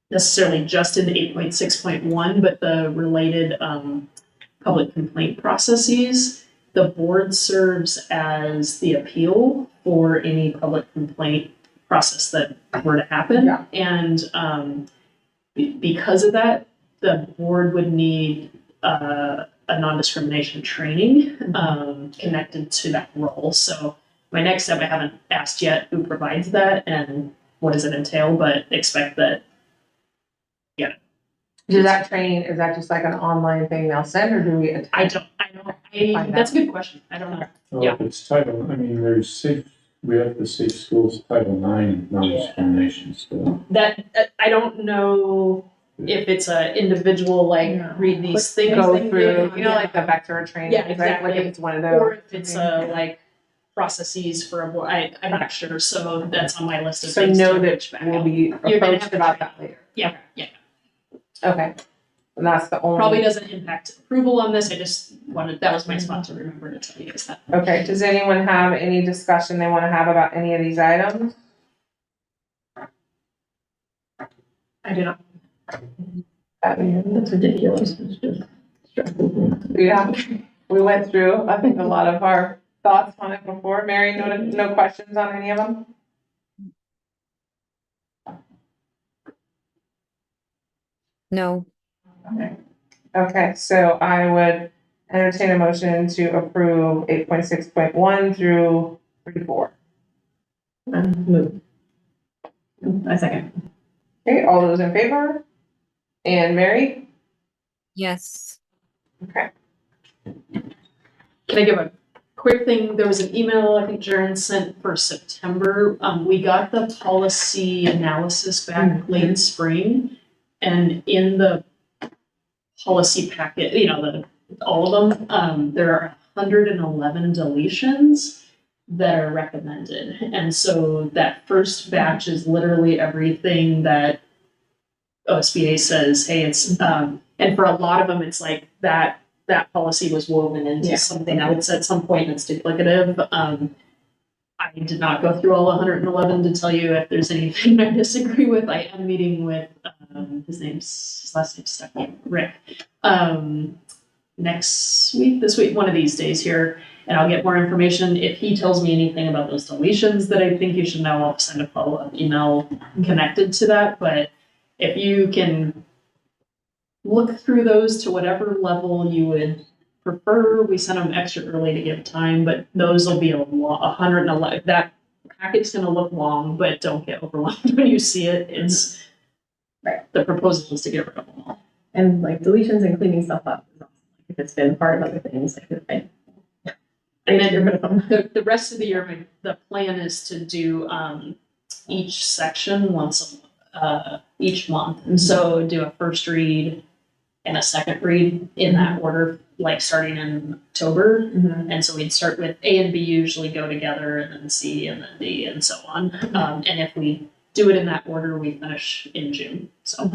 necessarily just in 8.6.1, but the related public complaint processes. The board serves as the appeal for any public complaint process that were to happen. Yeah. And because of that, the board would need a non-discrimination training connected to that role. So my next step, I haven't asked yet who provides that and what does it entail, but expect that. Is that training, is that just like an online thing they'll send, or do we? That's a good question. I don't know. Yeah. It's title, I mean, we have the Safe Schools Title IX non-discrimination stuff. That, I don't know if it's a individual, read these things. Go thing, through, yeah. like the vector training. Yeah, right? exactly. Like if it's one of those. Or if it's processes for a board, I'm not sure, so that's on my list of So things know to that reach back we'll out. be You're gonna approached have to about train. that later. Yeah, yeah. Okay. And that's the only. Probably doesn't impact approval on this, I just wanted, that was my spot to remember to tell you guys that. Okay, does anyone have any discussion they wanna have about any of these items? I do not. That's ridiculous. It's just stressful. Yeah, we went through, I think, a lot of our thoughts on it before. Mary, no questions on any of them? No. Okay, so I would entertain a motion to approve 8.6.1 through 34. Move. I second. Okay, all those in favor? And Mary? Yes. Okay. Can I give a quick thing? There was an email I think Jaren sent for September. We got the policy analysis back late in spring, and in the policy packet, all of them, there are 111 deletions that are recommended, and so that first batch is literally everything that OSBA says, hey, it's and for a lot of them, it's like that policy was woven into something else at some point that's duplicative. I did not go through all 111 to tell you if there's anything I disagree with. I am meeting with his last name's stuck in Rick this week, one of these days here, and I'll get more information. If he tells me anything about those deletions that I think you should know, I'll send a follow-up email connected to that. But if you can look through those to whatever level you would prefer, we sent them extra early to give time, but those will be 111. That packet's going to look long, but don't get overwhelmed when you see it. It's right. The proposal is to get rid of them all. And deletions and cleaning stuff up is awesome. If it's been part of other things, and then the rest of the year, the plan is to do each section once each month. And so do a first read and a second read in that order, starting in October. And so we'd start with A and B usually go together, and then C and then D and so on. And if we do it in that order, we finish in June. So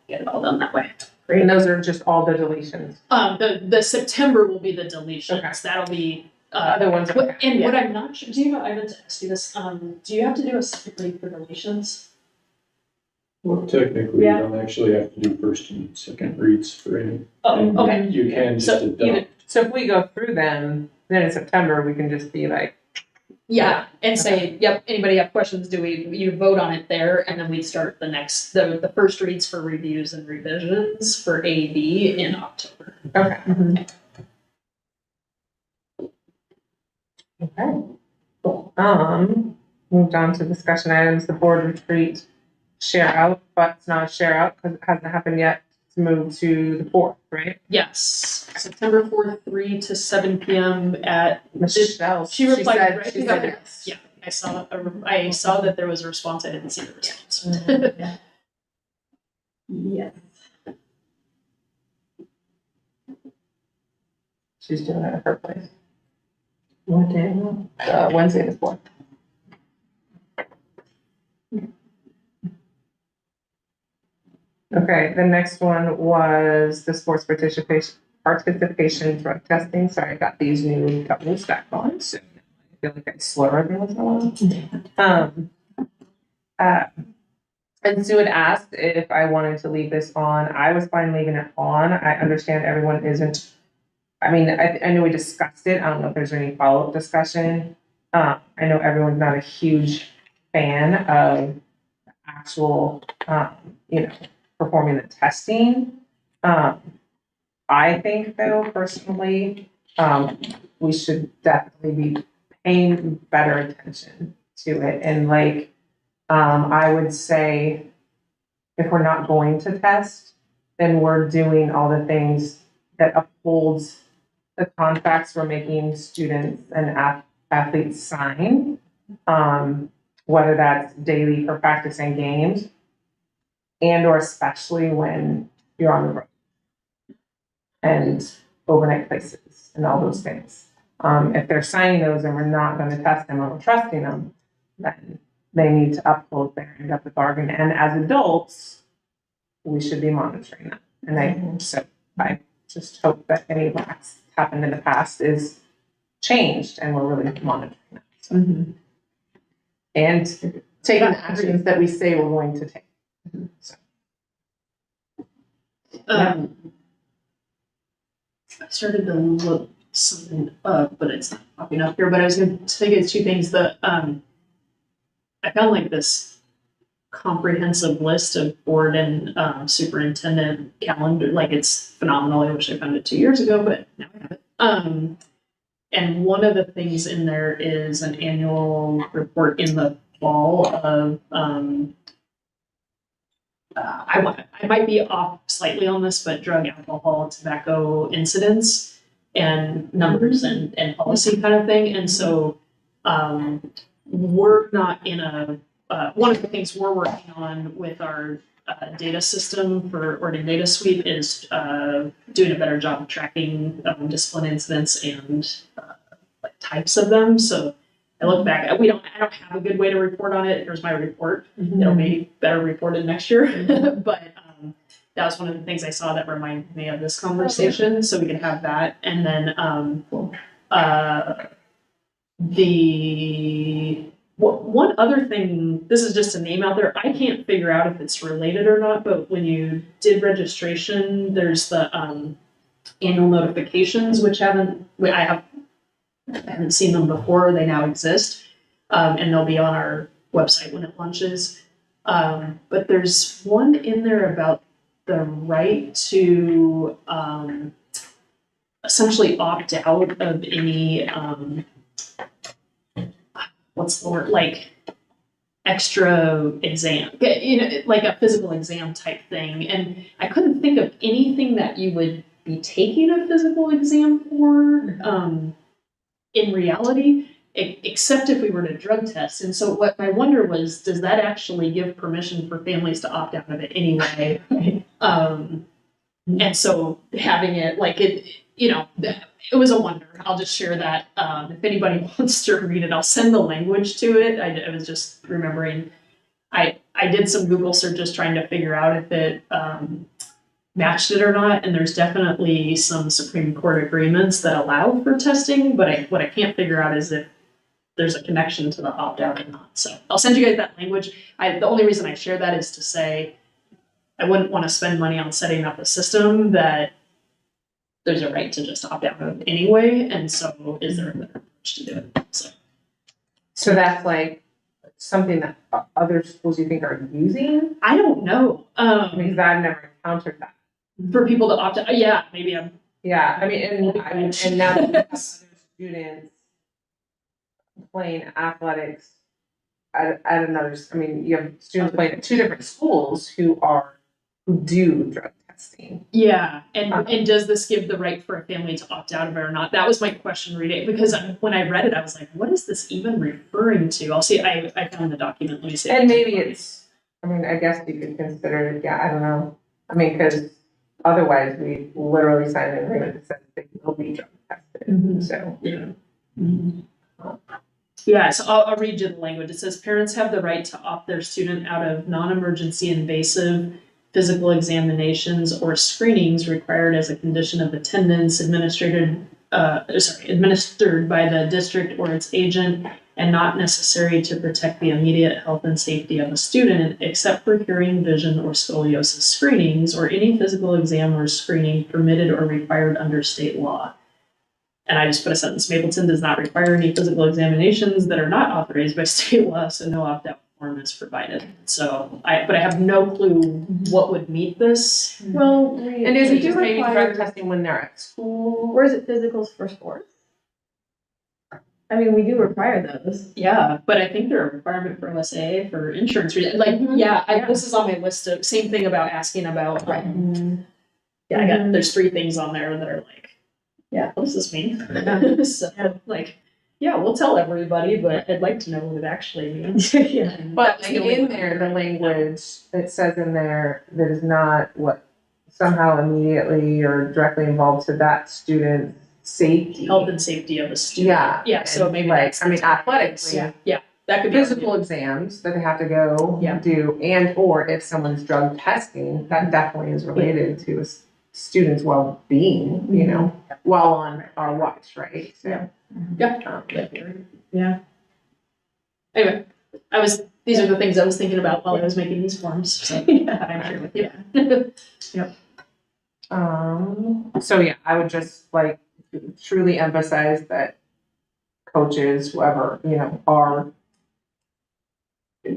get it all done that way. Great. And those are just all the deletions. The September will be the deletions. Okay. That'll be Other ones. what I'm not sure. Do you know? I meant to ask you this. Do you have to do a separate read for deletions? Well, technically, you Yeah. don't actually have to do first and second reads for any. Oh, okay. You can just So either, adopt. So if we go through them, then in September, we can just be like, yeah, and say, yep, anybody have questions, you vote on it there, and then we start the first reads for reviews and revisions for A, B in October. okay. Okay. Cool. Moved on to discussion items, the board retreat share out, but it's not a share out because it hasn't happened yet. It's moved to the 4th, right? Yes, September 4th, 3 to 7 p.m. at, Michelle, she replied, said, right? she said yes. Yeah, I saw that there was a response, I didn't see the response. Yes. She's doing it at her place. What day? Wednesday the 4th. Okay, the next one was the sports participation drug testing. Sorry, I got these new governance back on, so I feel like I slur every once in a while. And Sue had asked if I wanted to leave this on. I was fine leaving it on. I understand everyone isn't. I mean, I know we discussed it. I don't know if there's any follow-up discussion. I know everyone's not a huge fan of actual, performing the testing. I think though, personally, we should definitely be paying better attention to it. And like, I would say if we're not going to test, then we're doing all the things that upholds the contracts we're making students and athletes sign, whether that's daily for practice and games, and or especially when you're on the road and overnight places and all those things. If they're signing those and we're not going to test them or we're trusting them, then they need to uphold their end of the bargain. And as adults, we should be monitoring that. And I just hope that any of what's happened in the past is changed and we're really monitoring that. So. And taking the actions that we say we're going to take. So. I started to look something up, but it's not popping up here. But I was going to think it's two things. I found like this comprehensive list of board and superintendent calendar. Like it's phenomenal. I wish I found it 2 years ago, but now I have it. And one of the things in there is an annual report in the fall of I might be off slightly on this, but drug, alcohol, tobacco incidents and numbers and policy kind of thing. And so we're not in one of the things we're working on with our data system for Oregon Data Suite is doing a better job of tracking discipline incidents and like types of them. So I look back, I don't have a good way to report on it. Here's my report. It'll be better reported next year. But that was one of the things I saw that reminded me of this conversation. So we can have that. And then one other thing, this is just a name out there. I can't figure out if it's related or not, but when you did registration, there's the annual notifications, which I haven't seen them before. They now exist, and they'll be on our website when it launches. But there's one in there about the right to essentially opt out of any what's the word, like extra exam, like a physical exam type thing. And I couldn't think of anything that you would be taking a physical exam for. In reality, except if we were to drug test. And so what my wonder was, does that actually give permission for families to opt out of it anyway? And so having it like it was a wonder. I'll just share that. If anybody wants to read it, I'll send the language to it. I was just remembering, I did some Google searches trying to figure out if it matched it or not, and there's definitely some Supreme Court agreements that allow for testing, but what I can't figure out is if there's a connection to the opt-out or not. So I'll send you guys that language. The only reason I share that is to say I wouldn't want to spend money on setting up a system that there's a right to just opt out of anyway. And so is there a better approach to do it? So that's like something that other schools you think are using? I don't know. Because I've never encountered that. For people to opt out, yeah, maybe I'm. Yeah, I mean, and now that you have other students playing athletics at another, I mean, you have students playing at two different schools who do drug testing. Yeah, and does this give the right for a family to opt out of it or not? That was my question reading, because when I read it, I was like, what is this even referring to? I'll see, I found the document, let me see. And maybe it's, I mean, I guess you could consider it, yeah, I don't know. I mean, because otherwise we literally signed an agreement that says they will be drug tested, so. Yeah. Yeah, so I'll read you the language. It says parents have the right to opt their student out of non-emergency invasive physical examinations or screenings required as a condition of attendance administered by the district or its agent and not necessary to protect the immediate health and safety of a student, except for hearing, vision, or scoliosis screenings or any physical exam or screening permitted or required under state law. And I just put a sentence, Mapleton does not require any physical examinations that are not authorized by state law, so no opt-out form is provided. So but I have no clue what would meet this. Well, And is it just maybe require, drug testing when they're at school? or is it physicals for sports? I mean, we do require those. Yeah, but I think they're a requirement for OSA for insurance reasons. Like, this is on my list of, same thing about asking about, yeah, I got, there's 3 things on there that are like, yeah, what does this mean? So, like, yeah, we'll tell everybody, but I'd like to know what it actually means. Yeah. But in there, the language, it says in there that is not what somehow immediately or directly involved to that student's safety. Health and safety of a student. Yeah. Yeah, so And maybe like, that's. I mean, athletically, Yeah, that could be. physical exams that they have to go Yeah. do, and or if someone's drug testing, that definitely is related to a student's well-being, you know, while on our watch, right? So, Yeah. Yeah. Anyway, these are the things I was thinking about while I was making these forms, so I'm sure with you. So yeah, I would just like truly emphasize that coaches, whoever, you know,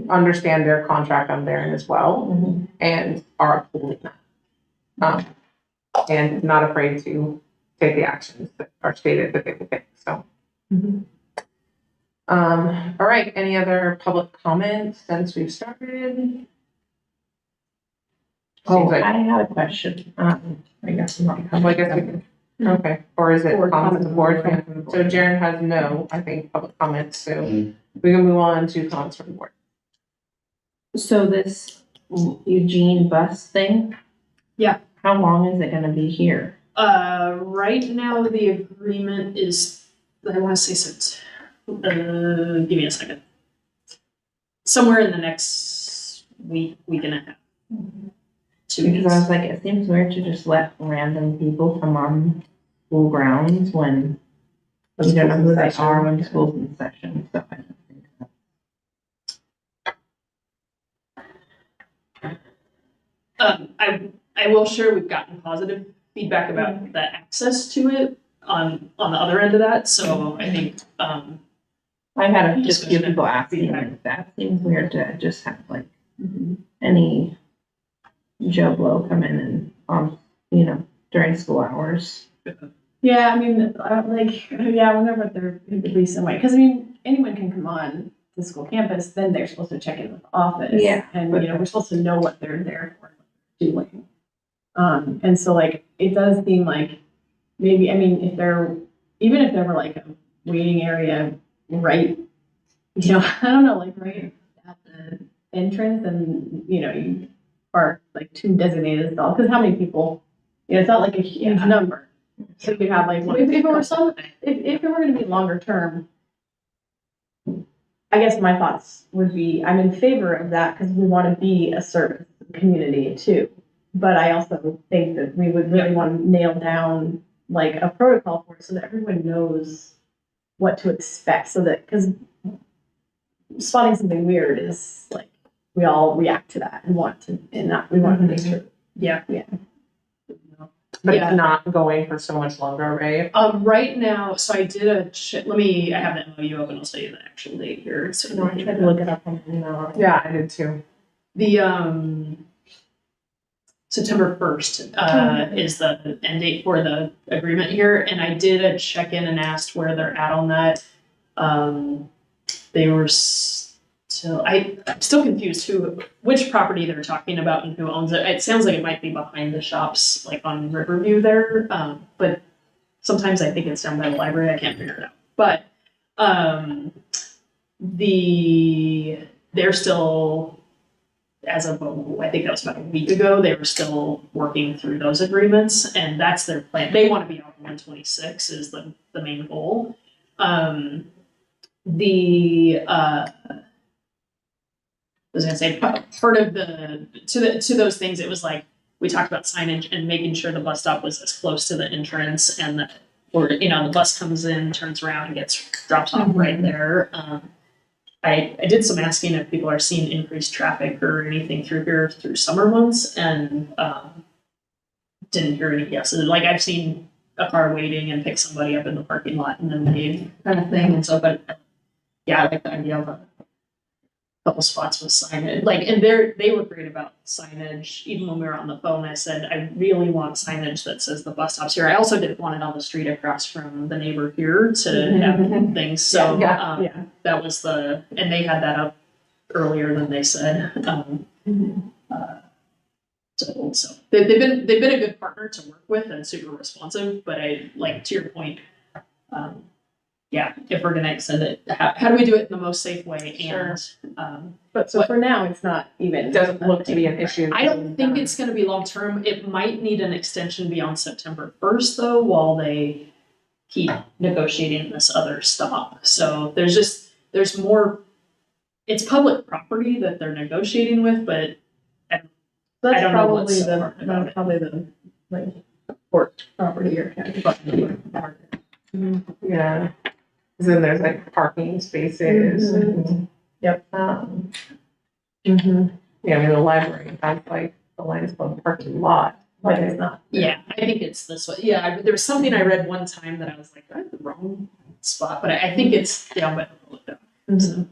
understand their contract on their end as well and are upholding that. And not afraid to take the actions that are stated that they will take, so. All right, any other public comments since we've started? Seems like, I have a question. I guess not. well, I guess we can, okay, or is it Or comments of the board? comments from the board. So Jaren has no, I think, public comments, so we can move on to comments from the board. So this Eugene bus thing? Yeah. How long is it gonna be here? Right now, the agreement is, I want to say, give me a second. Somewhere in the next week and a half. 2 weeks. Because I was like, it seems weird to just let random people come on school grounds when you don't know who they are when school's in session, so I don't think that. I will share we've gotten positive feedback about the access to it on the other end of that. So I think I've had just a few Discussion. people ask me, like, that seems weird to just have like any Joe Blow come in and during school hours. Yeah, I mean, I wonder if there could be some way, because I mean, anyone can come on to school campus, then they're supposed to check in with the office. Yeah. And, we're supposed to know what they're there for, what they're doing. And so like, it does seem like maybe, I mean, even if there were like a waiting area right, I don't know, like right at the entrance and, you are like 2 designated stalls, because how many people, it's not like a huge number. So you could have like, if it were if it were gonna be longer term, I guess my thoughts would be, I'm in favor of that because we want to be a service to the community too. But I also think that we would really want to nail down like a protocol for it so that everyone knows what to expect. So that, because spotting something weird is like, we all react to that and want to, we want to make sure. Yeah. But Yeah. it's not going for so much longer, right? Right now, so I did I have the MOU open, I'll tell you the actual date here. So No, I tried to look it up on the. Yeah, I did too. The September 1st is the end date for the agreement here, and I did a check-in and asked where they're at on that. They were still, I'm still confused which property they're talking about and who owns it. It sounds like it might be behind the shops, like on Riverview there, but sometimes I think it's down by the library. I can't figure it out. But they're still, as of I think that was about a week ago, they were still working through those agreements, and that's their plan. They want to be out in 126 is the main goal. I was gonna say part of to those things, it was like we talked about signage and making sure the bus stop was as close to the entrance and that, or the bus comes in, turns around, and gets dropped off right there. I did some asking if people are seeing increased traffic or anything through here through summer months, and didn't hear any yeses. Like I've seen a car waiting and pick somebody up in the parking lot and then leave kind of thing. And so, but yeah, I like the idea of a couple spots with signage. Like, and they were great about signage. Even when we were on the phone, I said, I really want signage that says the bus stop's here. I also didn't want it on the street across from the neighbor here to have things. So that was and they had that up earlier than they said. So they've been a good partner to work with and super responsive. But I like to your point. If we're gonna extend it, how do we do it in the most safe way? Sure. And But so for now, it's not even. It doesn't look to be an issue. I don't think it's gonna be long term. It might need an extension beyond September 1st though, while they keep negotiating this other stop. So there's more. It's public property that they're negotiating with, but That's I don't know what's probably so hard about it. probably the like port property or county property. Yeah. Because then there's like parking spaces. And, Yep. Yeah, I mean the library has like the Lions Club parking lot. But it's not. yeah, I think it's this way. Yeah, there was something I read one time that I was like, that's the wrong spot, but I think it's down by the public dock. So,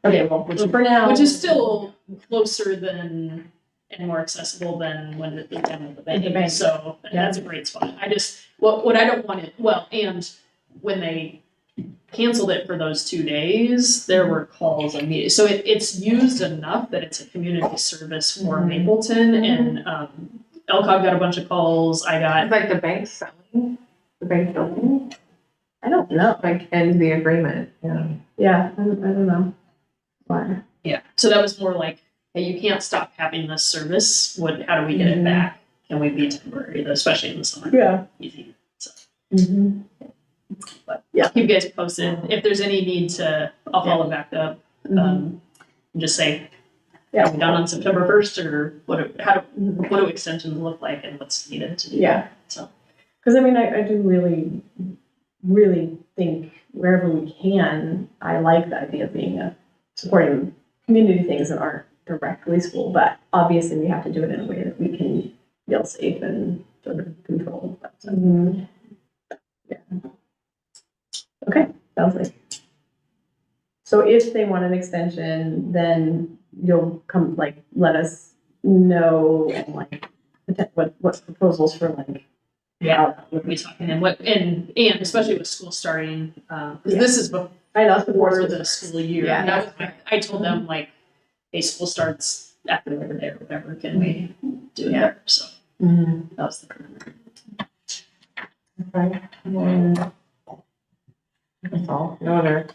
okay, well, For now. which is still closer than and more accessible than when it was down at the bank. So that's a great spot. I just what I don't want it and when they canceled it for those 2 days, there were calls immediately. So it's used enough that it's a community service for Mapleton, and Elcog got a bunch of calls. I got It's like the bank selling the bank building. I don't know. Like end the agreement. Yeah. Yeah, I don't know. Why? yeah. So that was more like, hey, you can't stop having this service. How do we get it back? Can we be temporary, especially in the summer? Yeah. Easy. So, But keep you guys posted. If there's any need to, I'll follow back up. And just say, are we done on September 1st, or what do extensions look like and what's needed to do? Yeah. So, because I mean, I do really, really think wherever we can, I like the idea of being supporting community things that aren't directly school, but obviously we have to do it in a way that we can feel safe and sort of control. So, yeah. Okay, sounds like. So if they want an extension, then you'll come let us know and what proposals for what we talking and especially with school starting, because this is before I know it's before the school year. Yeah. That was, I told them hey, school starts after Labor Day or whatever. Can we do it there? So that was the current. Okay. That's all. No other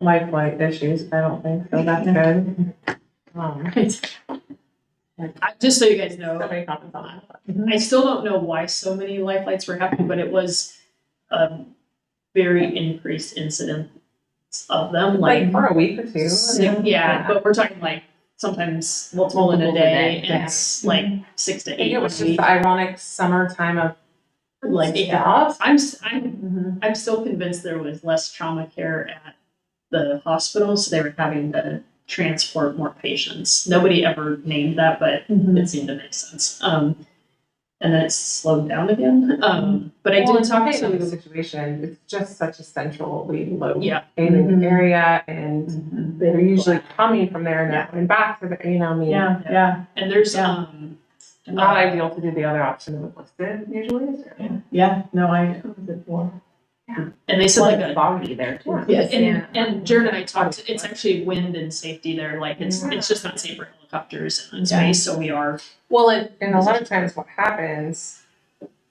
life flight issues. I don't think so. That's good. Just so you guys know, So many comments on that. I still don't know why so many life flights were happening, but it was a very increased incidence of them. Like for a week or two. But we're talking sometimes multiple in a day, and it's 6 to 8 I think it was a just week. the ironic summertime of Like, Yeah, I'm Mhm. I'm still convinced there was less trauma care at the hospital, so they were having to transport more patients. Nobody ever named that, but Mhm. it seemed to make sense. And then it's slowed down again. But I Well, did talk depending on the to, situation, it's just such a centrally located yeah, Mhm. area, and Mhm. they're usually coming from there and they're Yeah. coming back to the, I mean, Yeah. and there's, Yeah. not ideal to do the other option with listed usually. Is there? Yeah. No, I. and they said like It's a, foggy there too. Yes. and Jared and I talked, it's actually wind and safety there, like it's just not safe for helicopters in space, so we are. Well, and a lot of times what happens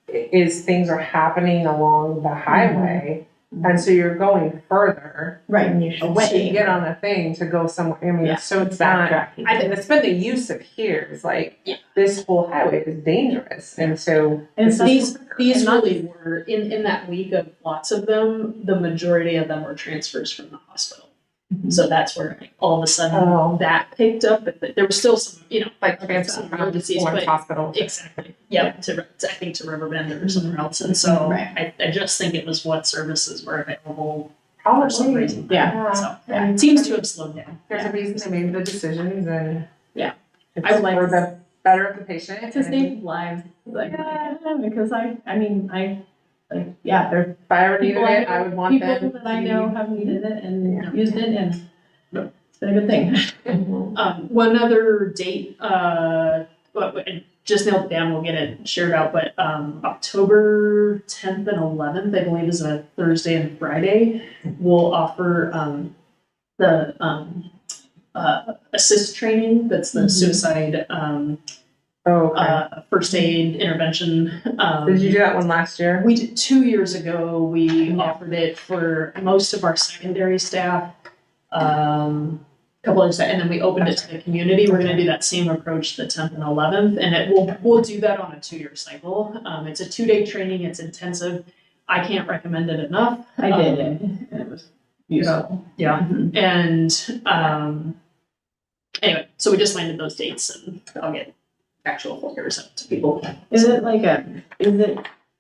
is things are happening along the highway, and so you're going further Right. And you should to wait. get on a thing to go somewhere. I mean, Yeah. so it's not. Backtracking. And it's been the use of here. It's like this whole highway is dangerous, and so And it's These And not really were in that week of lots of them, the majority of them were transfers from the hospital. So that's where like, all of a sudden that picked up, but there was still some, like some transfer from emergencies, one but hospital. exactly. Yeah, I think to Riverbend or somewhere else. And so Right. I just think it was what services were available for some Probably. reason. Yeah. So it seems to have slowed down. There's a reason they made the decisions, and Yeah. it's I would like for to- the better of the patient. to save lives. Like, because I mean, there's If I ever needed people I it, I know- would want them. people that I know have needed it and used it, and Yep. it's been a good thing. One other date, but I just nailed it down, we'll get it shared out, but October 10th and 11th, I believe is a Thursday and Friday, we'll offer the assist training, that's the suicide first aid intervention. Did you do that one last year? We did 2 years ago, we offered it for most of our secondary staff. Couple of staff, and then we opened it to the community. We're gonna do that same approach the 10th and 11th, and we'll do that on a 2-year cycle. It's a 2-day training, it's intensive. I can't recommend it enough. I did it, and it was useful. Yeah, and anyway, so we just landed those dates, and I'll get actual flyers out to people. Is it like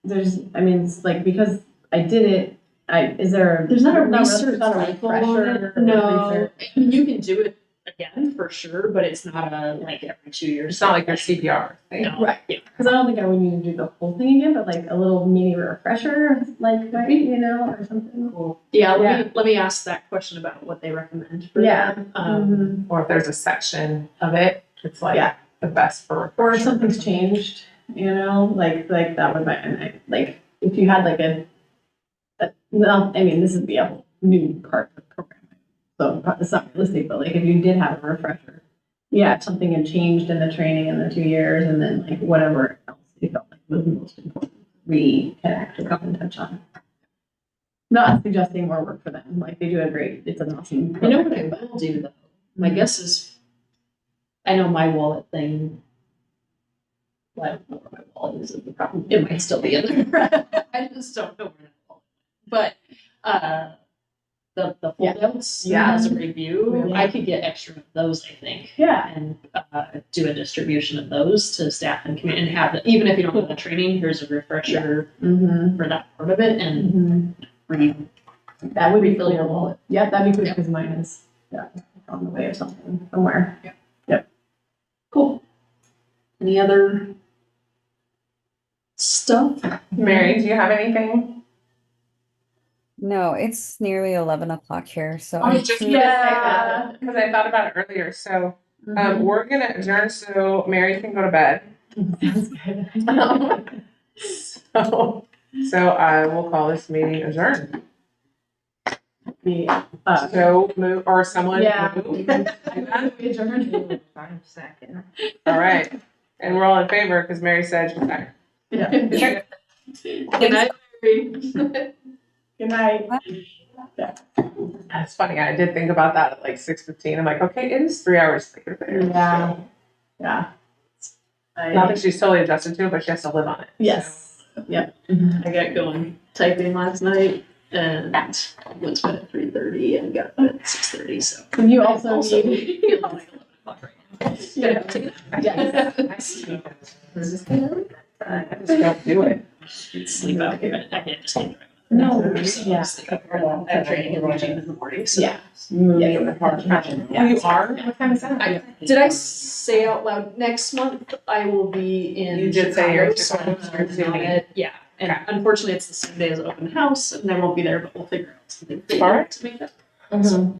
it's like, because I did it, there's not a research refresher on it. No, Research. I mean, you can do it again for sure, but it's not like every 2 years. It's not like your CPR thing. No. Right. Yeah. Because I don't think I would need to do the whole thing again, but like a little mini refresher, like, right, or something. Cool. Yeah, let me ask that question about what they recommend for Yeah. that. Or if there's a section of it, it's like Yeah. the best for. Or if something's changed, like that would be, like, if you had like well, I mean, this would be a whole new part of the program. So it's not realistic, but like if you did have a refresher, if something had changed in the training in the 2 years, and then like whatever else you felt like was most important, reconnect or come and touch on. Not suggesting more work for them, like they do a great, it's an awesome. You know what I will do though? My guess is, I know my wallet thing. Well, I don't know where my wallet is the problem. It might still be in there. I just don't know where that wallet is. But the foldouts has a review. Yeah. I could get extra of those, I think. Yeah. And do a distribution of those to staff and community, and have even if you don't have the training, here's a refresher for that part of it, and That would be refill your cool. wallet. Yeah, that'd be cool, because mine is on the way or something somewhere. Cool. Any other stuff? Mary, do you have anything? No, it's nearly 11 o'clock here, so I was just gonna say that because I thought about it earlier. So we're gonna adjourn so Mary can go to bed. So I will call this meeting adjourned. So move, or someone move. Adjourned. 5 seconds. All right, and we're all in favor because Mary said she's tired. Yeah. Good night. Good night. That's funny. I did think about that at like 6:15. I'm like, okay, it is 3 hours later there. Yeah. So, Yeah. not that she's totally adjusted to it, but she has to live on it. Yes. Yep. I got going typing last night and went to bed at 3:30 and got up at 6:30. So And you also also need. feeling like 11 o'clock right now. Yeah. I just don't do it. sleep out. I can't just can't drive. No, yeah. I have training in the gym in the morning, so. Yeah. movie in the park. Oh, you are? What time is that? Did I say out loud, next month I will be in You did say you're in Chicago, so Chicago, I'm you're not zooming. at- yeah, and Okay. unfortunately it's the same day as open house, and I won't be there, but we'll figure out something Alright. to make that. Mhm.